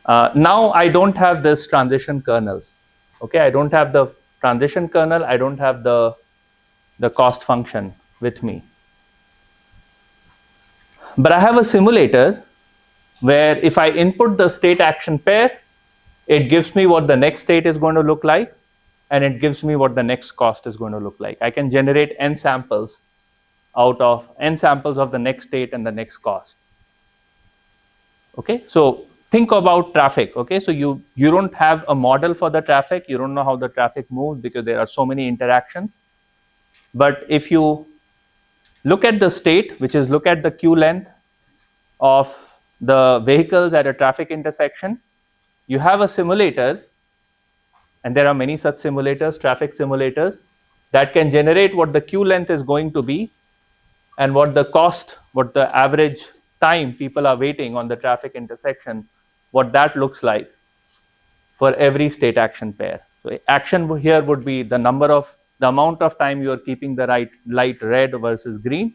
Now I don't have this transition kernel. Okay, I don't have the transition kernel. I don't have the cost function with me. But I have a simulator where if I input the state action pair, it gives me what the next state is going to look like, and it gives me what the next cost is going to look like. I can generate n samples out of n samples of the next state and the next cost. Okay, so think about traffic. Okay, so you don't have a model for the traffic. You don't know how the traffic moves because there are so many interactions. But if you look at the state, which is look at the queue length of the vehicles at a traffic intersection, you have a simulator, and there are many such simulators, traffic simulators, that can generate what the queue length is going to be and what the cost, what the average time people are waiting on the traffic intersection, what that looks like for every state action pair. So action here would be the amount of time you are keeping the light red versus green,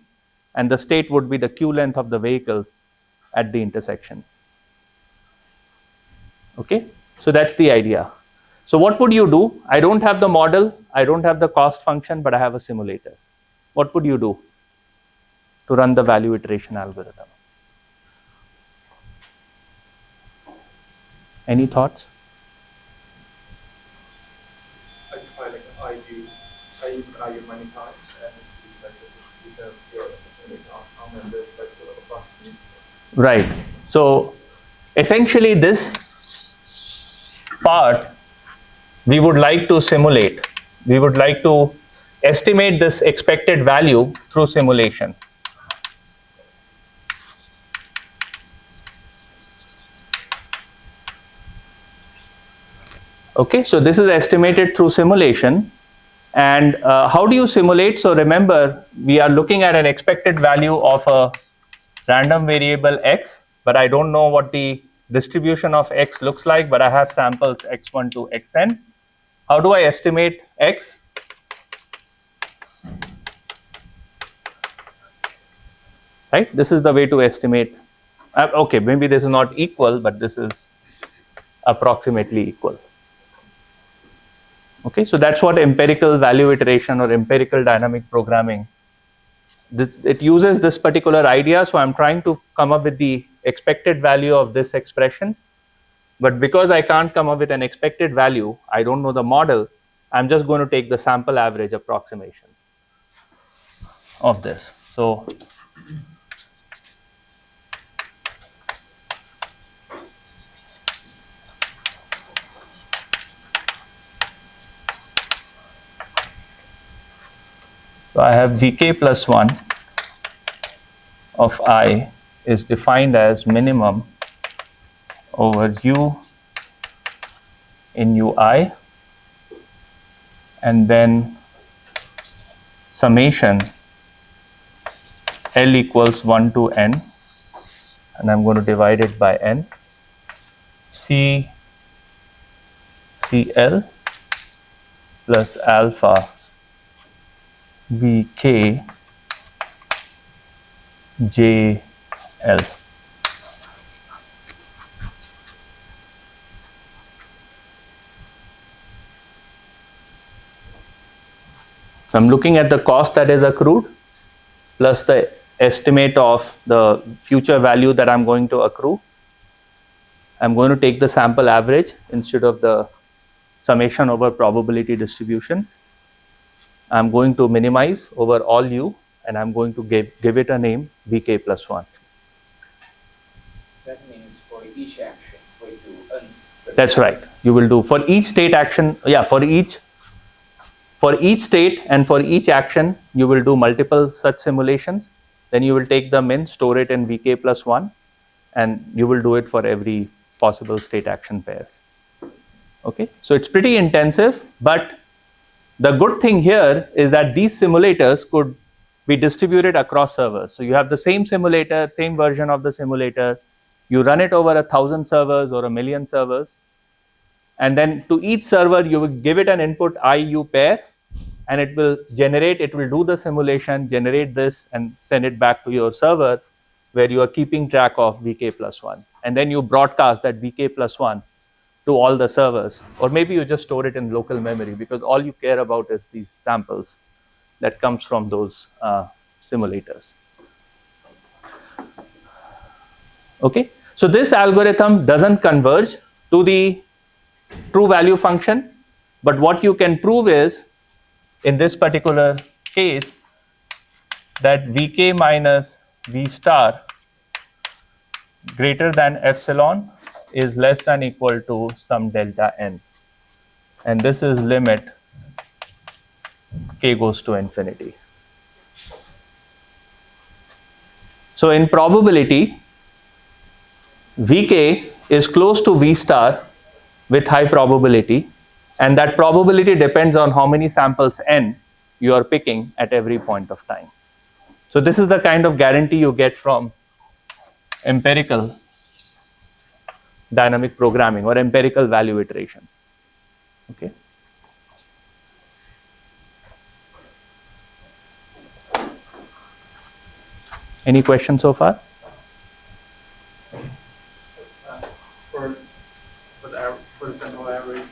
and the state would be the queue length of the vehicles at the intersection. Okay, so that's the idea. So what would you do? I don't have the model, I don't have the cost function, but I have a simulator. What would you do to run the value iteration algorithm? Any thoughts? I try like I use many times and see like if the outcome and the like approximation. Right. So essentially this part we would like to simulate. We would like to estimate this expected value through simulation. Okay, so this is estimated through simulation. And how do you simulate? So remember, we are looking at an expected value of a random variable x, but I don't know what the distribution of x looks like, but I have samples x1 to xn. How do I estimate x? Right, this is the way to estimate. Okay, maybe this is not equal, but this is approximately equal. Okay, so that's what empirical value iteration or empirical dynamic programming, it uses this particular idea. So I'm trying to come up with the expected value of this expression, but because I can't come up with an expected value, I don't know the model, I'm just going to take the sample average approximation of this. So I have vk plus 1 of I is defined as minimum over u in ui, and then summation L equals 1 to n, and I'm going to divide it by n, CL plus alpha Vk JL. So I'm looking at the cost that is accrued plus the estimate of the future value that I'm going to accrue. I'm going to take the sample average instead of the summation over probability distribution. I'm going to minimize over all u, and I'm going to give it a name vk plus 1. That means for each action, we do n. That's right. You will do for each state action, yeah, for each state and for each action, you will do multiple such simulations. Then you will take the min, store it in vk plus 1, and you will do it for every possible state action pairs. Okay, so it's pretty intensive, but the good thing here is that these simulators could be distributed across servers. So you have the same simulator, same version of the simulator, you run it over 1,000 servers or 1,000,000 servers, and then to each server you will give it an input IU pair, and it will do the simulation, generate this, and send it back to your server where you are keeping track of vk plus 1. And then you broadcast that vk plus 1 to all the servers, or maybe you just store it in local memory, because all you care about is these samples that comes from those simulators. Okay, so this algorithm doesn't converge to the true value function, but what you can prove is, in this particular case, that vk minus v star greater than epsilon is less than equal to some delta n, and this is limit k goes to infinity. So in probability, vk is close to v star with high probability, and that probability depends on how many samples n you are picking at every point of time. So this is the kind of guarantee you get from empirical dynamic programming or empirical value iteration. Okay. Any questions so far? For the sample average,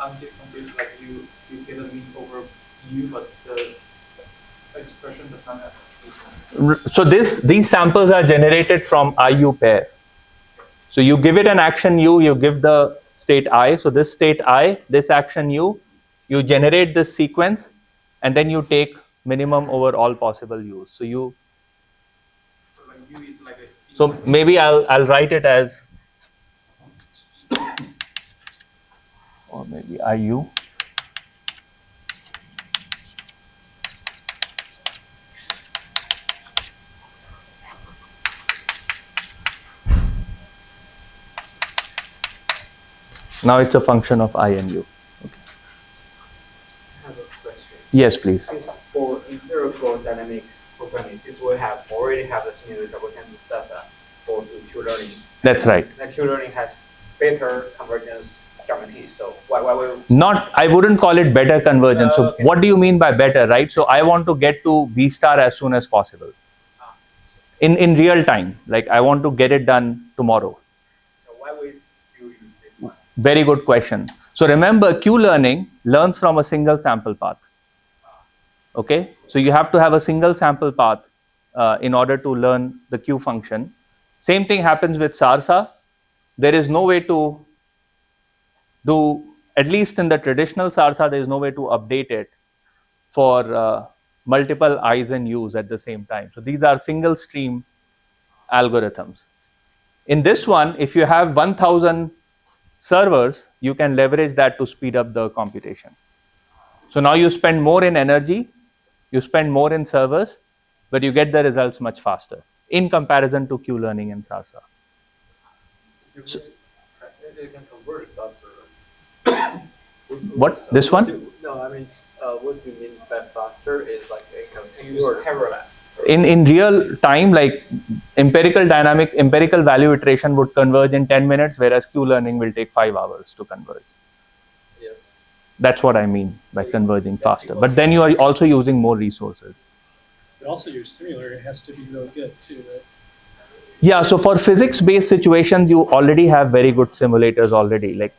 until complete, like you get a mean over u, but the expression does not have. So these samples are generated from IU pair. So you give it an action u, you give the state I. So this state I, this action u, you generate this sequence, and then you take minimum over all possible u's. So you. So like u is like a. So maybe I'll write it as, or maybe IU. Now it's a function of I and U. Okay. I have a question. Yes, please. Since for empirical dynamic programming, since we already have the simulator, we can do SARSA for Q learning. That's right. The Q learning has better convergence geometry. So why will not? I wouldn't call it better convergence. So okay. What do you mean by better, right? So I want to get to V star as soon as possible. In real time, like I want to get it done tomorrow. So why we still use this one? Very good question. So remember, Q learning learns from a single sample path. Okay, so you have to have a single sample path in order to learn the Q function. Same thing happens with SARSA. There is no way to do, at least in the traditional SARSA, there is no way to update it for multiple I's and U's at the same time. So these are single stream algorithms. In this one, if you have 1,000 servers, you can leverage that to speed up the computation. So now you spend more in energy, you spend more in servers, but you get the results much faster in comparison to Q learning and SARSA. So, it can convert faster. What? This one? No, I mean, what do you mean by faster is like it can Use parallel. In real time, like empirical value iteration would converge in 10 minutes, whereas Q learning will take 5 hours to converge. Yes. That's what I mean by converging faster. But then you are also using more resources. But also your simulator has to be really good too, right? Yeah, so for physics-based situations, you already have very good simulators already. Like,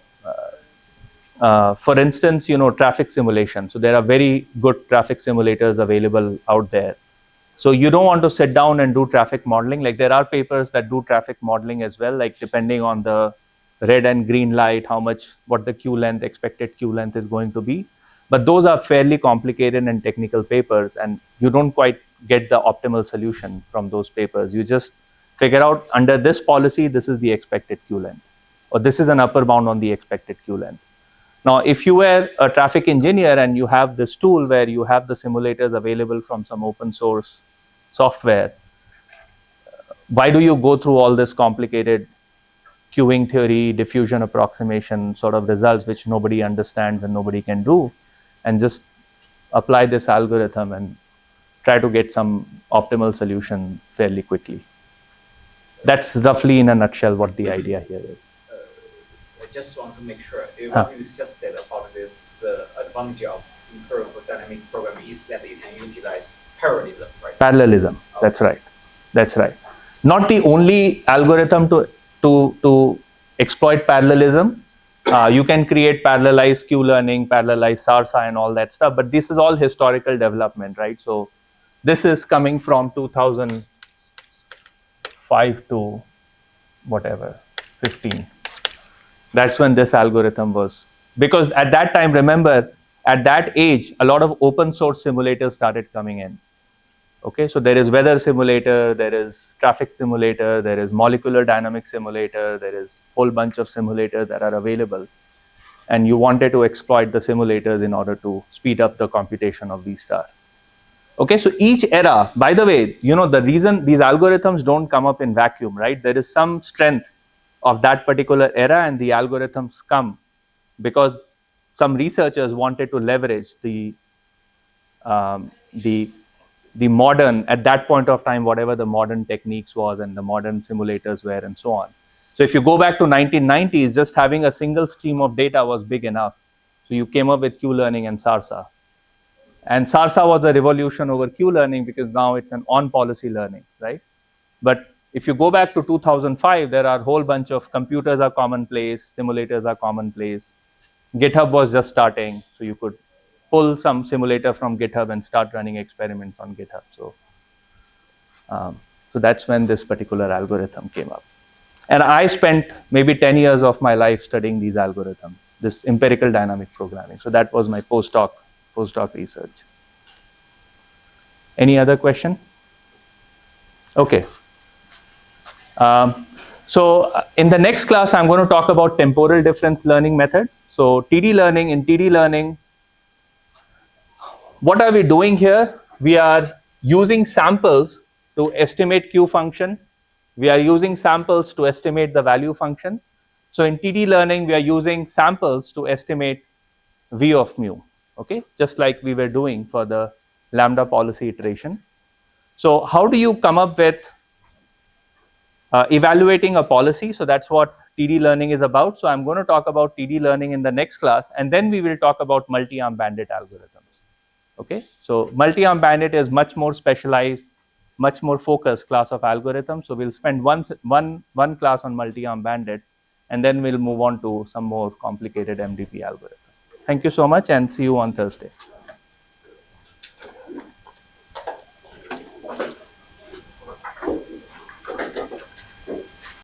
for instance, traffic simulation. So there are very good traffic simulators available out there. So you don't want to sit down and do traffic modeling. Like there are papers that do traffic modeling as well, like depending on the red and green light, what the queue length, expected queue length is going to be. But those are fairly complicated and technical papers, and you don't quite get the optimal solution from those papers. You just figure out under this policy, this is the expected queue length, or this is an upper bound on the expected queue length. Now, if you were a traffic engineer and you have this tool where you have the simulators available from some open source software, why do you go through all this complicated queuing theory, diffusion approximation sort of results which nobody understands and nobody can do, and just apply this algorithm and try to get some optimal solution fairly quickly? That's roughly in a nutshell what the idea here is. I just want to make sure, Huh. you just said about this, the advantage of empirical dynamic programming is that you can utilize parallelism, right? Parallelism. Okay. That's right. That's right. Not the only algorithm to exploit parallelism. You can create parallelized Q-learning, parallelized SARSA, and all that stuff. But this is all historical development, right? So this is coming from 2005 to whatever 15. That's when this algorithm was, because at that time, remember, at that age, a lot of open source simulators started coming in. Okay, so there is weather simulator, there is traffic simulator, there is molecular dynamic simulator, there is a whole bunch of simulators that are available. And you wanted to exploit the simulators in order to speed up the computation of V star. Okay, so each era, by the way, the reason these algorithms don't come up in vacuum, right? There is some strength of that particular era, and the algorithms come because some researchers wanted to leverage um, the the modern, at that point of time, whatever the modern techniques was and the modern simulators were and so on. So if you go back to 1990s, just having a single stream of data was big enough. So you came up with Q-learning and SARSA. And SARSA was a revolution over Q-learning because now it's an on-policy learning, right? But if you go back to 2005, there are a whole bunch of computers are commonplace, simulators are commonplace. GitHub was just starting, so you could pull some simulator from GitHub and start running experiments on GitHub. So that's when this particular algorithm came up. And I spent maybe 10 years of my life studying these algorithms, this empirical dynamic programming. So that was my postdoc research. Any other question? Okay. So in the next class, I'm going to talk about temporal difference learning method. So in TD learning, what are we doing here? We are using samples to estimate Q function. We are using samples to estimate the value function. So in TD learning, we are using samples to estimate V of mu, okay? Just like we were doing for the lambda policy iteration. So how do you come up with evaluating a policy? So that's what TD learning is about. So I'm going to talk about TD learning in the next class, and then we will talk about multi-arm bandit algorithms. Okay, so multi-arm bandit is much more specialized, much more focused class of algorithms. So we'll spend one class on multi-arm bandit, and then we'll move on to some more complicated MDP algorithms. Thank you so much, and see you on Thursday.